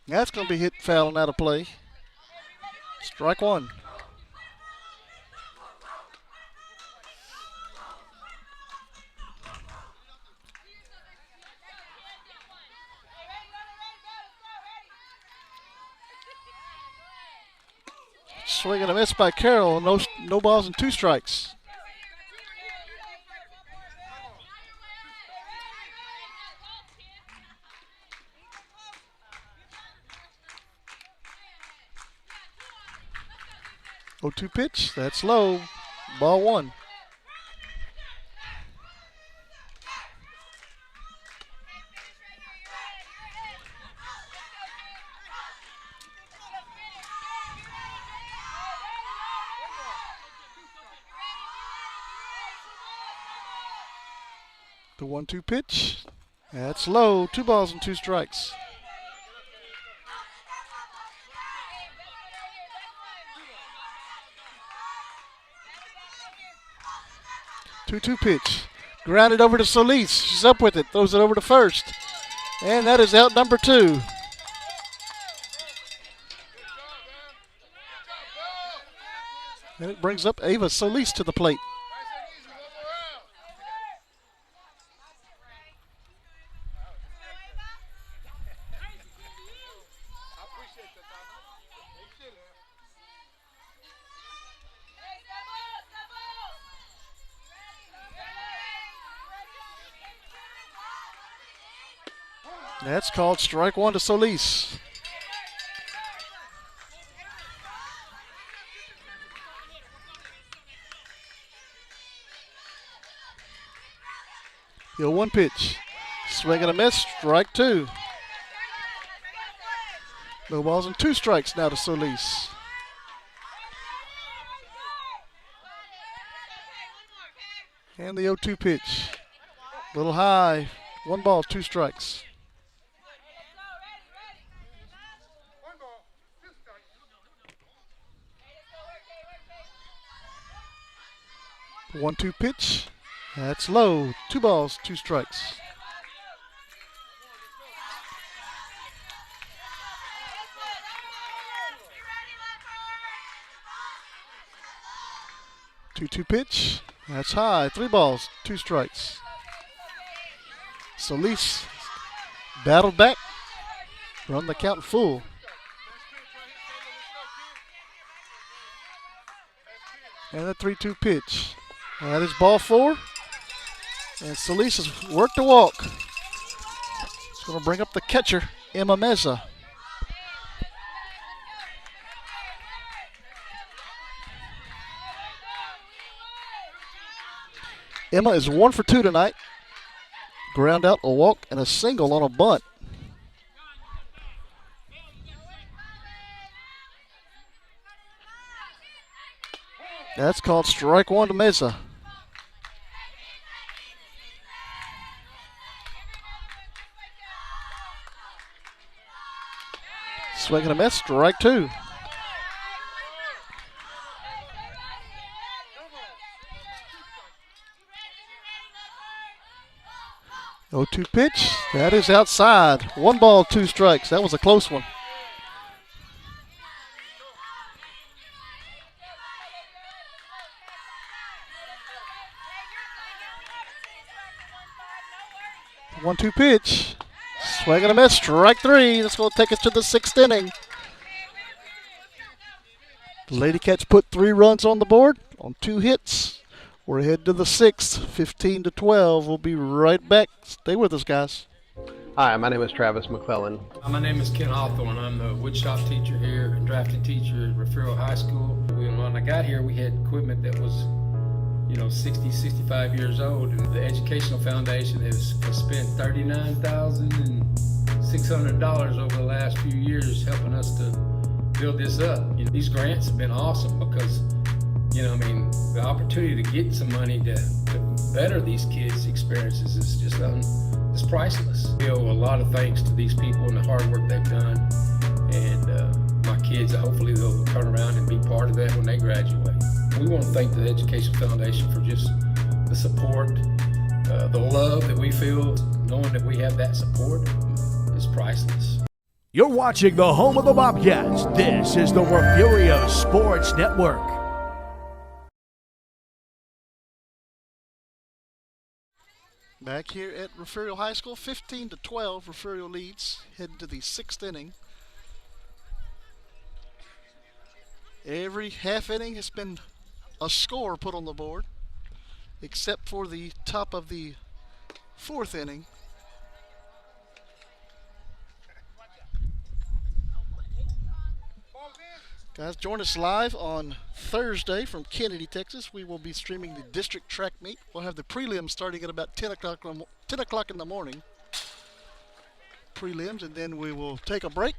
Speaker 1: That's going to be hit foul and out of play. Strike 1. Swing and a miss by Carroll. No balls and 2 strikes. Oh, 2 pitch. That's low. Ball 1. The 1-2 pitch. That's low. 2 balls and 2 strikes. Two pitch. Grounded over to Solis. She's up with it. Throws it over to first. And that is out number 2. And it brings up Ava Solis to the plate. That's called strike 1 to Solis. The 1 pitch. Swing and a miss. Strike 2. No balls and 2 strikes now to Solis. And the 0-2 pitch. Little high. 1 ball, 2 strikes. The 1-2 pitch. That's low. 2 balls, 2 strikes. Two pitch. That's high. 3 balls, 2 strikes. Solis battled back. Run the count full. And the 3-2 pitch. That is ball 4. And Solis has worked the walk. It's going to bring up the catcher, Emma Meza. Emma is 1 for 2 tonight. Ground out, a walk, and a single on a bunt. That's called strike 1 to Meza. Swing and a miss, strike 2. Oh, 2 pitch. That is outside. 1 ball, 2 strikes. That was a close one. The 1-2 pitch. Swing and a miss. Strike 3. That's going to take us to the 6th inning. The Lady Cats put 3 runs on the board on 2 hits. We're ahead to the 6th, 15-12. We'll be right back. Stay with us, guys.
Speaker 8: Hi, my name is Travis McClellan.
Speaker 9: My name is Ken Hawthorne. I'm the woodshop teacher here, drafting teacher at Refugio High School. When I got here, we had equipment that was, 60, 65 years old. And the Educational Foundation has spent $39,600 over the last few years helping us to build this up. You know, these grants have been awesome because, you know, I mean, the opportunity to get some money to better these kids' experiences is just it's priceless. I owe a lot of thanks to these people and the hard work they've done. And my kids, hopefully they'll turn around and be part of that when they graduate. We want to thank the Education Foundation for just the support, the love that we feel, knowing that we have that support is priceless.
Speaker 4: You're watching the home of the Bobcats. This is the Refugio Sports Network.
Speaker 1: Back here at Refugio High School, 15-12, Refugio leads, heading to the 6th inning. Every half inning has been a score put on the board, except for the top of the 4th inning. Guys, join us live on Thursday from Kenedy, Texas. We will be streaming the district track meet. We'll have the prelims starting at about 10 o'clock in the morning. Prelims, and then we will take a break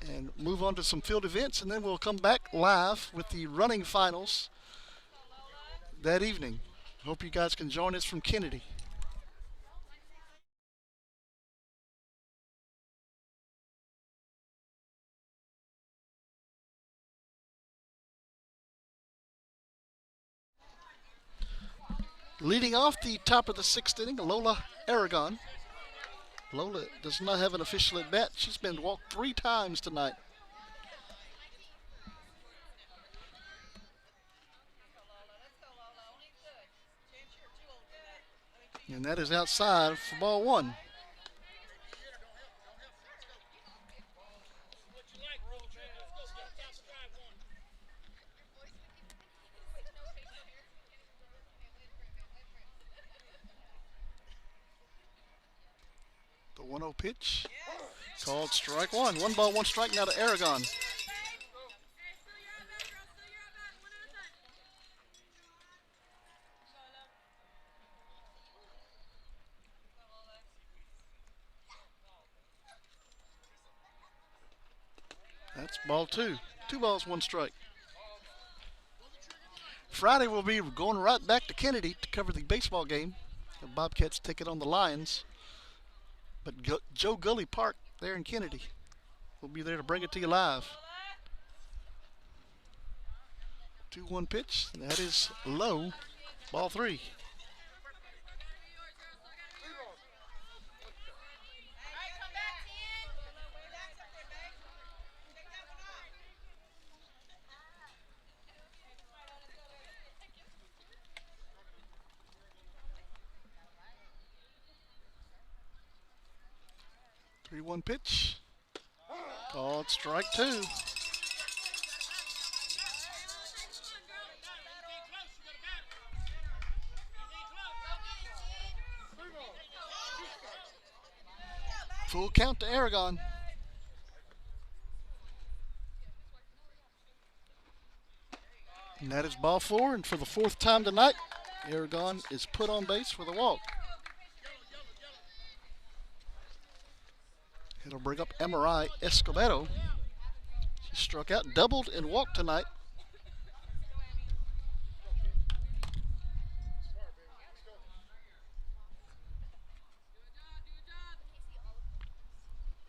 Speaker 1: and move on to some field events, and then we'll come back live with the running finals that evening. Hope you guys can join us from Kenedy. Leading off the top of the 6th inning, Lola Aragon. Lola does not have an official at bat. She's been walked 3 times tonight. And that is outside for ball 1. The 1-0 pitch called strike 1. 1 ball, 1 strike now to Aragon. That's ball 2. 2 balls, 1 strike. Friday we'll be going right back to Kenedy to cover the baseball game. The Bobcats take it on the Lions. But Joe Gully Park there in Kenedy will be there to bring it to you live. 2-1 pitch. That is low. Ball 3. One pitch called strike 2. Full count to Aragon. And that is ball 4, and for the 4th time tonight, Aragon is put on base for the walk. It'll bring up Emery Escobedo. She struck out, doubled, and walked tonight.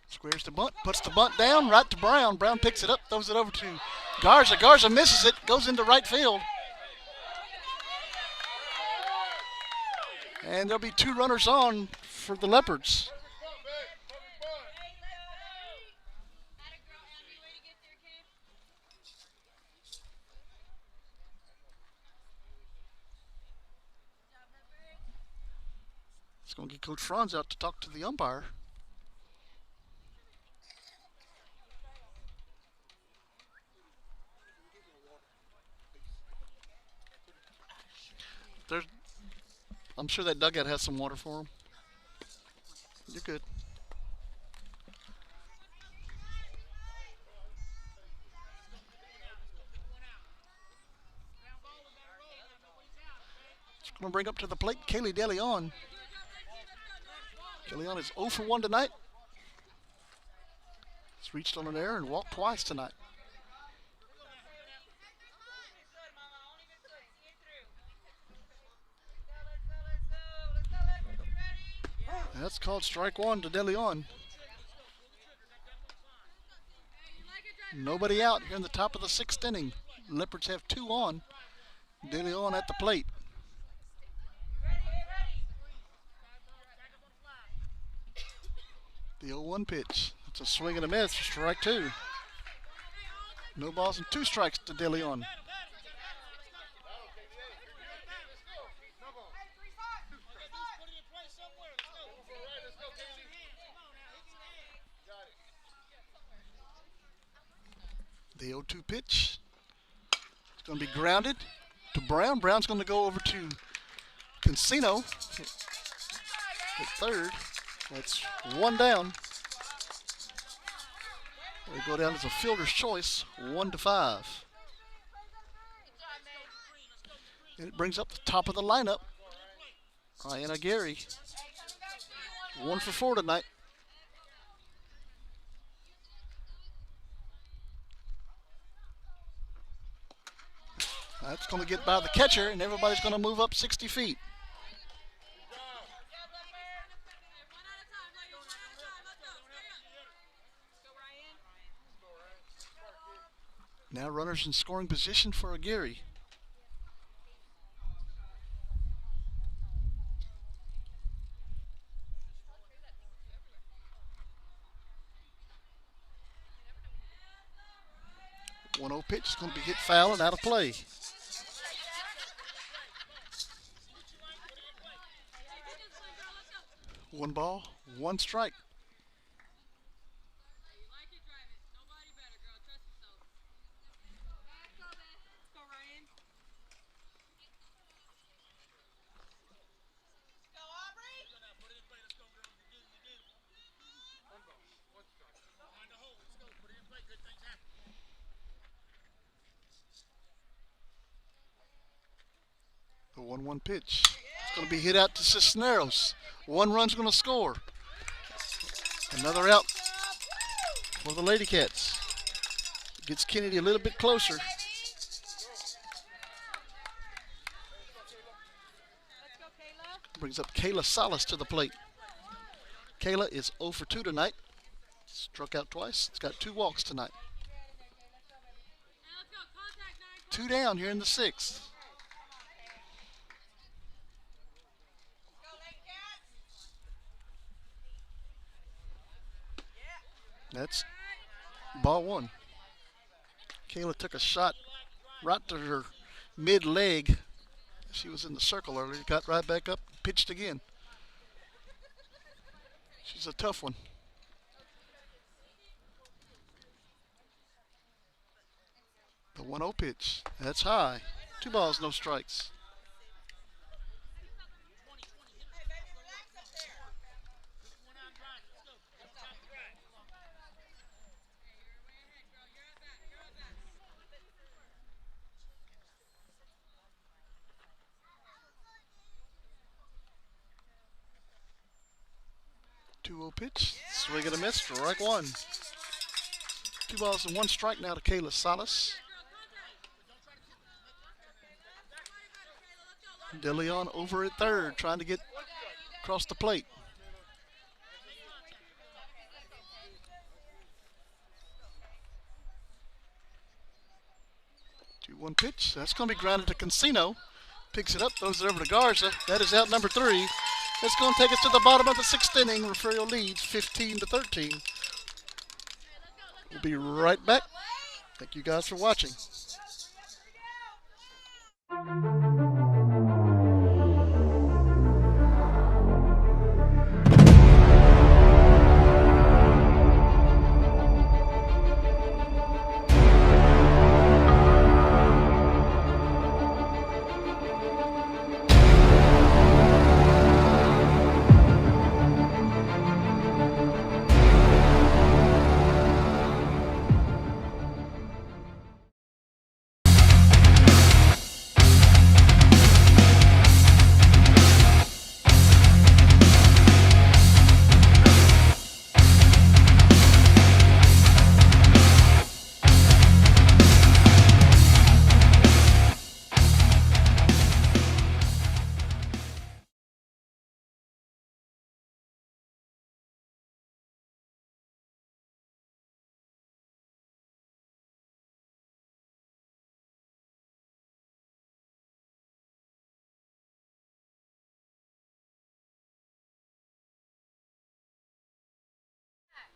Speaker 1: Squares the bunt, puts the bunt down, right to Brown. Brown picks it up, throws it over to Garza. Garza misses it, goes into right field. And there'll be 2 runners on for the Leopards. It's going to get Coach Franz out to talk to the umpire. I'm sure that dugout has some water for him. You're good. It's going to bring up to the plate Kaylee DeLeon. DeLeon is 0 for 1 tonight. He's reached on an error and walked twice tonight. That's called strike one to De Leon. Nobody out here in the top of the 6th inning. Leopards have 2 on. De Leon at the plate. The 0-1 pitch. It's a swing and a miss for strike 2. No balls and 2 strikes to De Leon. The 0-2 pitch. It's going to be grounded to Brown. Brown's going to go over to Cancino at third. That's 1 down. They go down as a fielder's choice, 1-5. And it brings up the top of the lineup. Ryan Aguirre, 1 for 4 tonight. That's going to get by the catcher, and everybody's going to move up 60 feet. Now runners in scoring position for Aguirre. One 0 pitch is going to be hit foul and out of play. One ball, 1 strike. The 1-1 pitch. It's going to be hit out to Cisneros. 1 run's going to score. Another out for the Lady Cats. Gets Kenedy a little bit closer. Brings up Kayla Salas to the plate. Kayla is 0 for 2 tonight. Struck out twice. It's got 2 walks tonight. 2 down here in the 6th. That's ball 1. Kayla took a shot right to her mid leg. She was in the circle earlier, got right back up, pitched again. She's a tough one. The 1-0 pitch, that's high. 2 balls, no strikes. Pitch, swing and a miss, strike 1. 2 balls and 1 strike now to Kayla Salas. De Leon over at third, trying to get across the plate. 2-1 pitch, that's going to be grounded to Cancino. Picks it up, throws it over to Garza. That is out number 3. It's going to take us to the bottom of the 6th inning. Refugio leads 15-13. We'll be right back. Thank you guys for watching.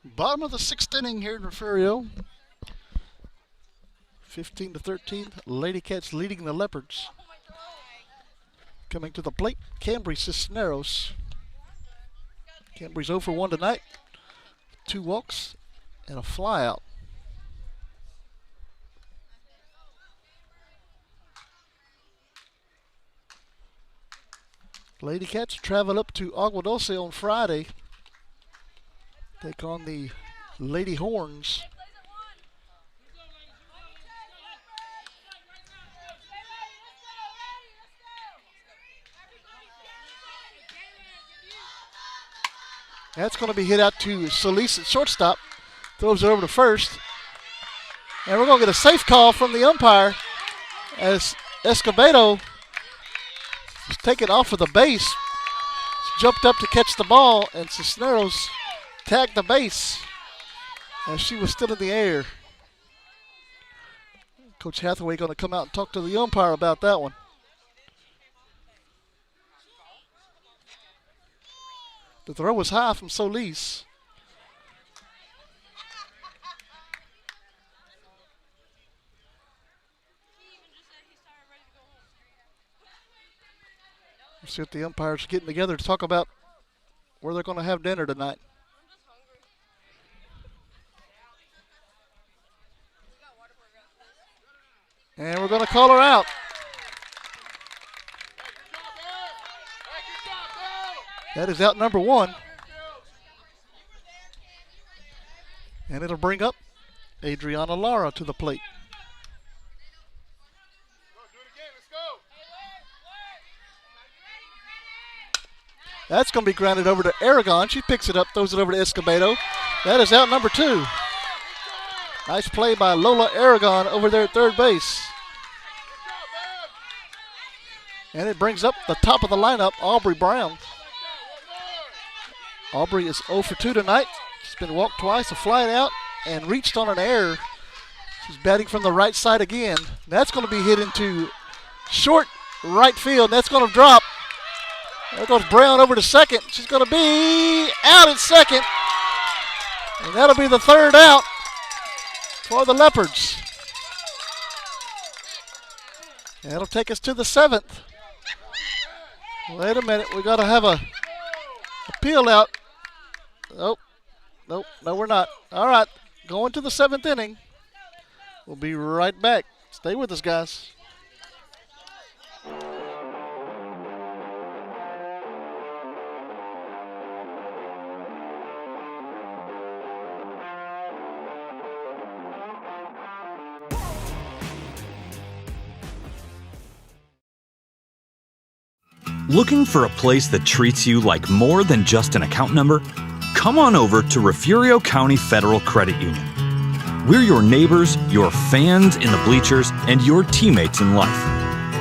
Speaker 1: Bottom of the 6th inning here in Refugio. 15-13. Lady Cats leading the Leopards. Coming to the plate, Cambry Cisneros. Cambry's 0 for 1 tonight. 2 walks and a flyout. Lady Cats travel up to Agua Dulce on Friday. Take on the Lady Horns. That's going to be hit out to Solis at shortstop. Throws it over to first. And we're going to get a safe call from the umpire as Escobedo was taken off of the base. Jumped up to catch the ball, and Cisneros tagged the base as she was still in the air. Coach Hathaway going to come out and talk to the umpire about that one. The throw was high from Solis. Let's see if the umpires are getting together to talk about where they're going to have dinner tonight. And we're going to call her out. That is out number 1. And it'll bring up Adriana Lara to the plate. That's going to be grounded over to Aragon. She picks it up, throws it over to Escobedo. That is out number 2. Nice play by Lola Aragon over there at third base. And it brings up the top of the lineup, Aubrey Brown. Aubrey is 0 for 2 tonight. She's been walked twice, a fly out, and reached on an error. She's batting from the right side again. That's going to be hit into short right field. And that's going to drop. There goes Brown over to second. She's going to be out at second. And that'll be the 3rd out for the Leopards. And that'll take us to the 7th. Wait a minute. We got to have a peel out. Nope. No, we're not. All right. Going to the 7th inning. We'll be right back. Stay with us, guys.
Speaker 3: Looking for a place that treats you like more than just an account number? Come on over to Refugio County Federal Credit Union. We're your neighbors, your fans in the bleachers, and your teammates in life.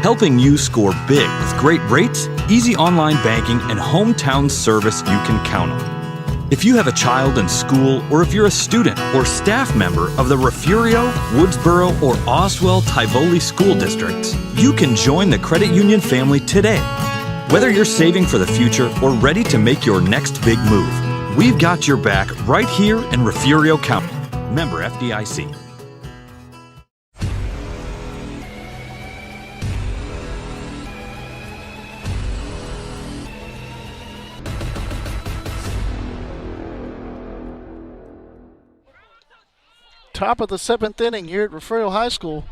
Speaker 3: Helping you score big with great rates, easy online banking, and hometown service you can count on. If you have a child in school, or if you're a student or staff member of the Refugio, Woodsboro, or Oswell-Tivoli school districts, you can join the credit union family today. Whether you're saving for the future or ready to make your next big move, we've got your back right here in Refugio County. Member FDIC.
Speaker 1: Top of the 7th inning here at Refugio High School.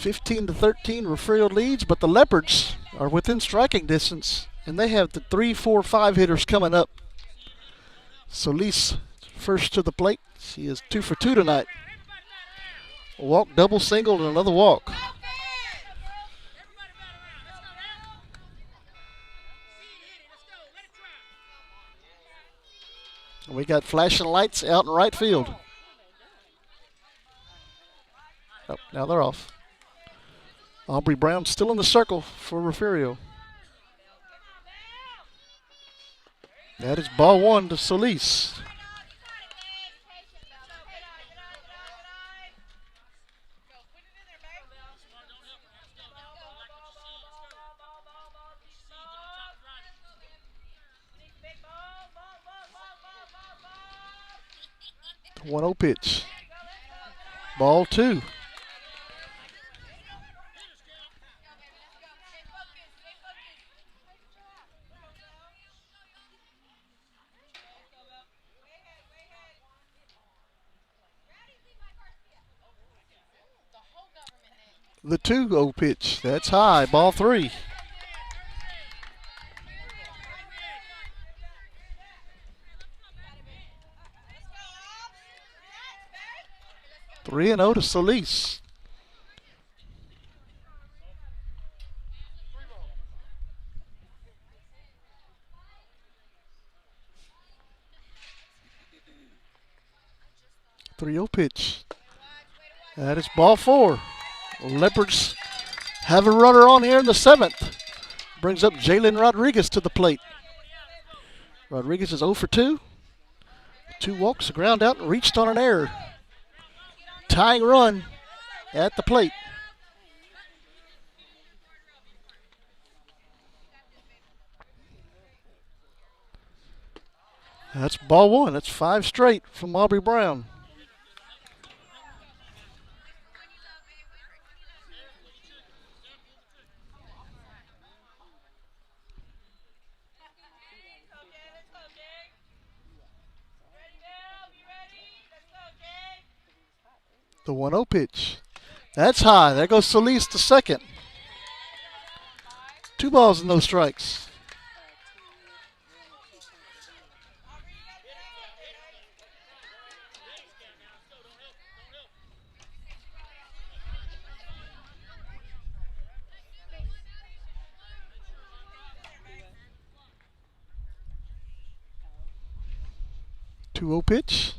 Speaker 1: 15-13, Refugio leads, but the Leopards are within striking distance, and they have the 3, 4, 5 hitters coming up. Solis first to the plate. She is 2 for 2 tonight. A walk, double, single, and another walk. We got flashing lights out in right field. Oh, now they're off. Aubrey Brown still in the circle for Refugio. That is ball 1 to Solis. 1-0 pitch. Ball 2. The 2-0 pitch. That's high. Ball 3. 3-0 to Solis. .30 pitch. That is ball 4. Leopards have a runner on here in the 7th. Brings up Jalen Rodriguez to the plate. Rodriguez is 0 for 2. 2 walks, a ground out, and reached on an error. Tying run at the plate. That's ball 1. That's 5 straight from Aubrey Brown. The 1-0 pitch. That's high. There goes Solis to second. 2 balls and no strikes. .20 pitch.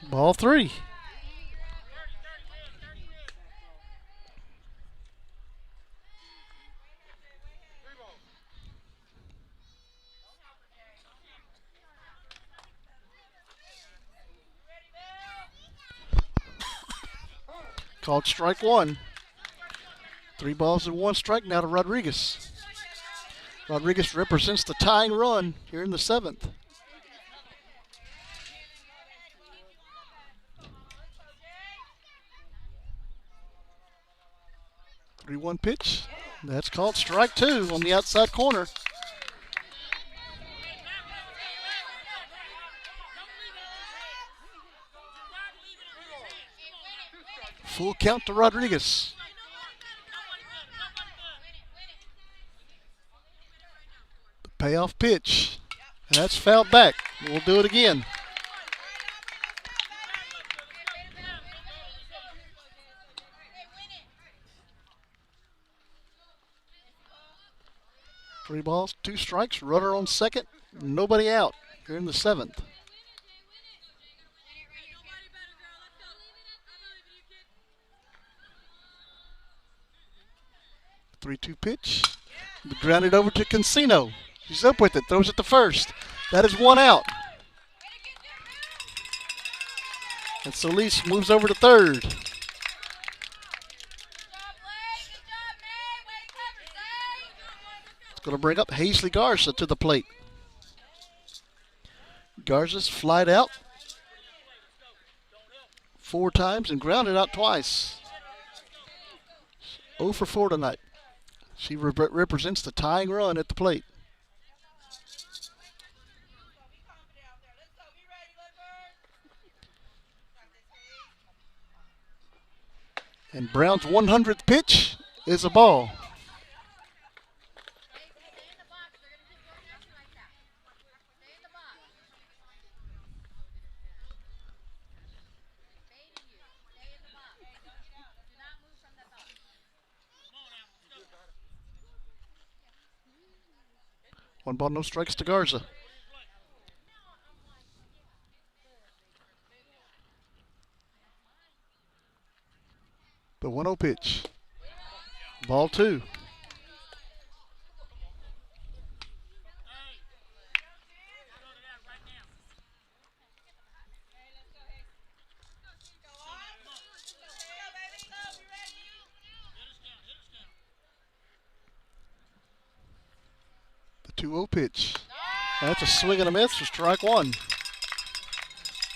Speaker 1: Ball 3. Called strike 1. 3 balls and 1 strike now to Rodriguez. Rodriguez represents the tying run here in the 7th. .31 pitch. That's called strike 2 on the outside corner. Full count to Rodriguez. The payoff pitch. That's fouled back. We'll do it again. Three balls, 2 strikes, runner on second, nobody out here in the 7th. .32 pitch. Grounded over to Cancino. He's up with it, throws it to first. That is 1 out. And Solis moves over to third. It's going to bring up Hazley Garza to the plate. Garza's flied out 4 times and grounded out twice. 0 for 4 tonight. She represents the tying run at the plate. And Brown's 100th pitch is a ball. One ball, no strikes to Garza. The 1-0 pitch. Ball 2. The 2-0 pitch. That's a swing and a miss for strike 1.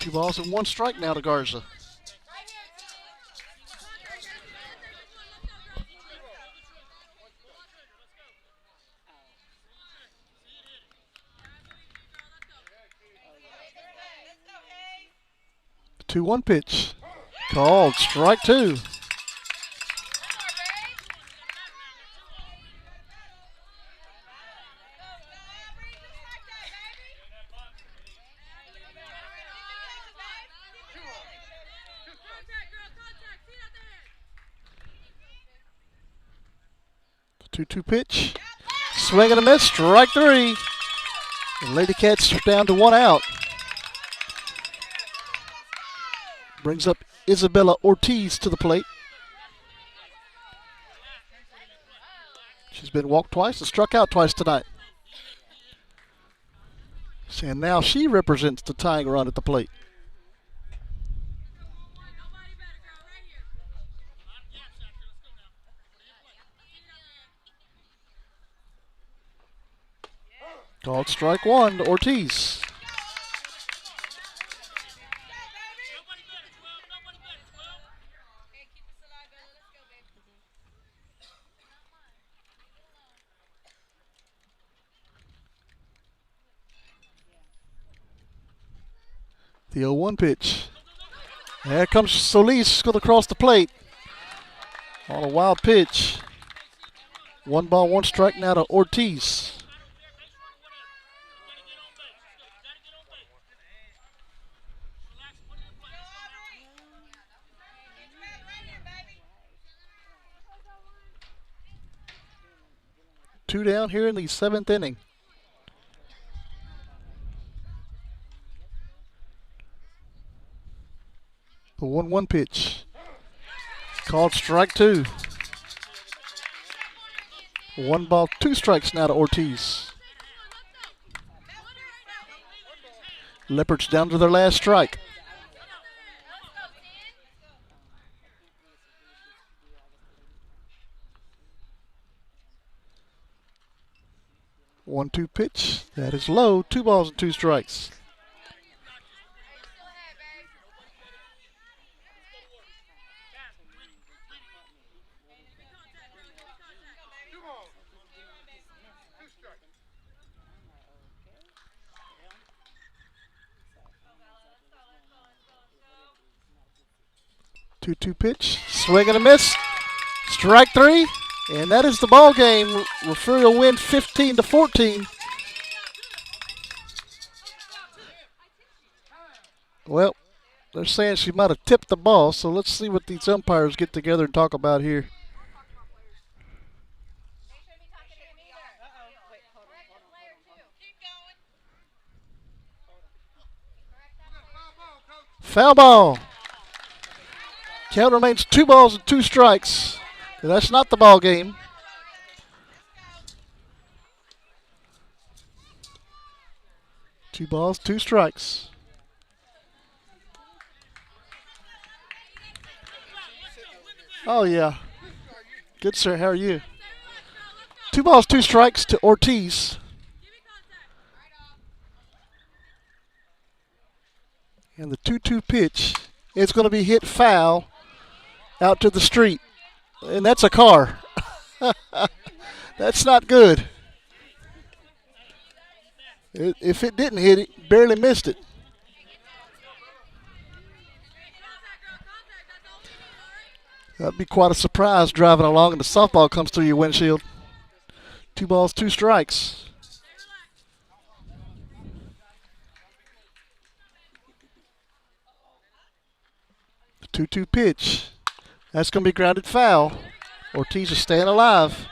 Speaker 1: 2 balls and 1 strike now to Garza. The 2-1 pitch. Called strike 2. The 2-2 pitch. Swing and a miss. Strike 3. The Lady Cats are down to 1 out. Brings up Isabella Ortiz to the plate. She's been walked twice and struck out twice tonight. And now she represents the tying run at the plate. Called strike 1 to Ortiz. The 0-1 pitch. There comes Solis, going to cross the plate. On a wild pitch. 1 ball, 1 strike now to Ortiz. Two down here in the 7th inning. The 1-1 pitch. Called strike 2. 1 ball, 2 strikes now to Ortiz. Leopards down to their last strike. One-two pitch. That is low. 2 balls and 2 strikes. Two-two pitch. Swing and a miss. Strike 3. And that is the ball game. Refugio win 15-14. Well, they're saying she might have tipped the ball, so let's see what these umpires get together and talk about here. Foul ball. Count remains 2 balls and 2 strikes. That's not the ball game. Two balls, 2 strikes. Oh, yeah. Good, sir. How are you? 2 balls, 2 strikes to Ortiz. And the 2-2 pitch is going to be hit foul out to the street. And that's a car. That's not good. If it didn't hit it, barely missed it. That'd be quite a surprise driving along and the softball comes through your windshield. 2 balls, 2 strikes. The 2-2 pitch. That's going to be grounded foul. Ortiz is staying alive.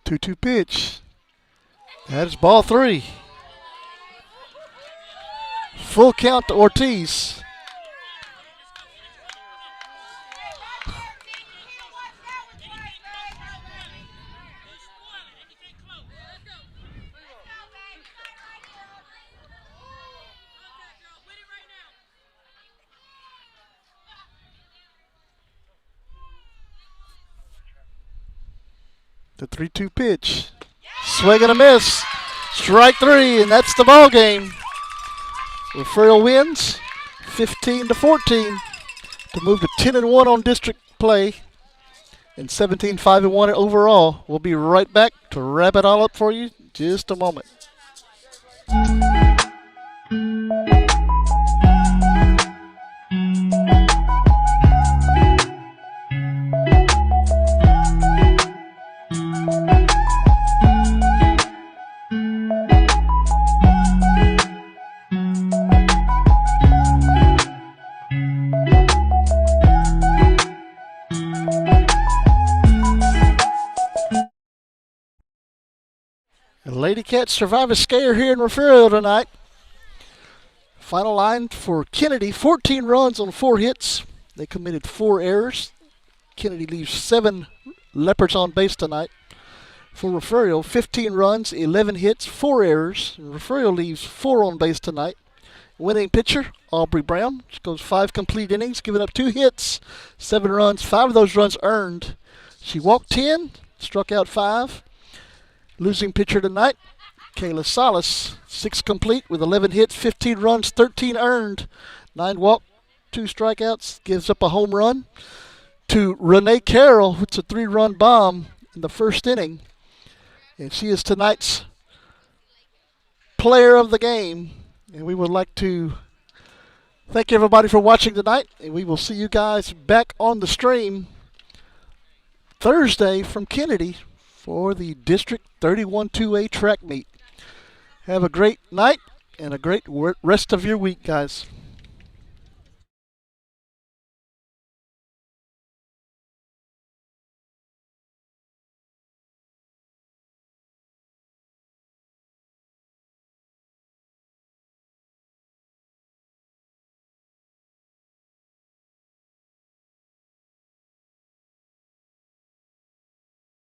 Speaker 1: Two-two pitch. That is ball 3. Full count to Ortiz. The 3-2 pitch. Swing and a miss. Strike 3, and that's the ball game. Refugio wins 15-14 to move to 10-1 on district play and 17-5-1 overall. We'll be right back to wrap it all up for you in just a moment. The Lady Cats survive a scare here in Refugio tonight. Final line for Kenedy, 14 runs on 4 hits. They committed 4 errors. Kenedy leaves 7 Leopards on base tonight. For Refugio, 15 runs, 11 hits, 4 errors. Refugio leaves 4 on base tonight. Winning pitcher, Aubrey Brown. She goes 5 complete innings, giving up 2 hits, 7 runs, 5 of those runs earned. She walked 10, struck out 5. Losing pitcher tonight, Kayla Salas, 6 complete with 11 hits, 15 runs, 13 earned, 9 walked, 2 strikeouts, gives up a home run to Renee Carroll, which is a 3-run bomb in the first inning. And she is tonight's player of the game. And we would like to thank everybody for watching tonight. And we will see you guys back on the stream Thursday from Kenedy for the District 31-2A track meet. Have a great night and a great rest of your week, guys.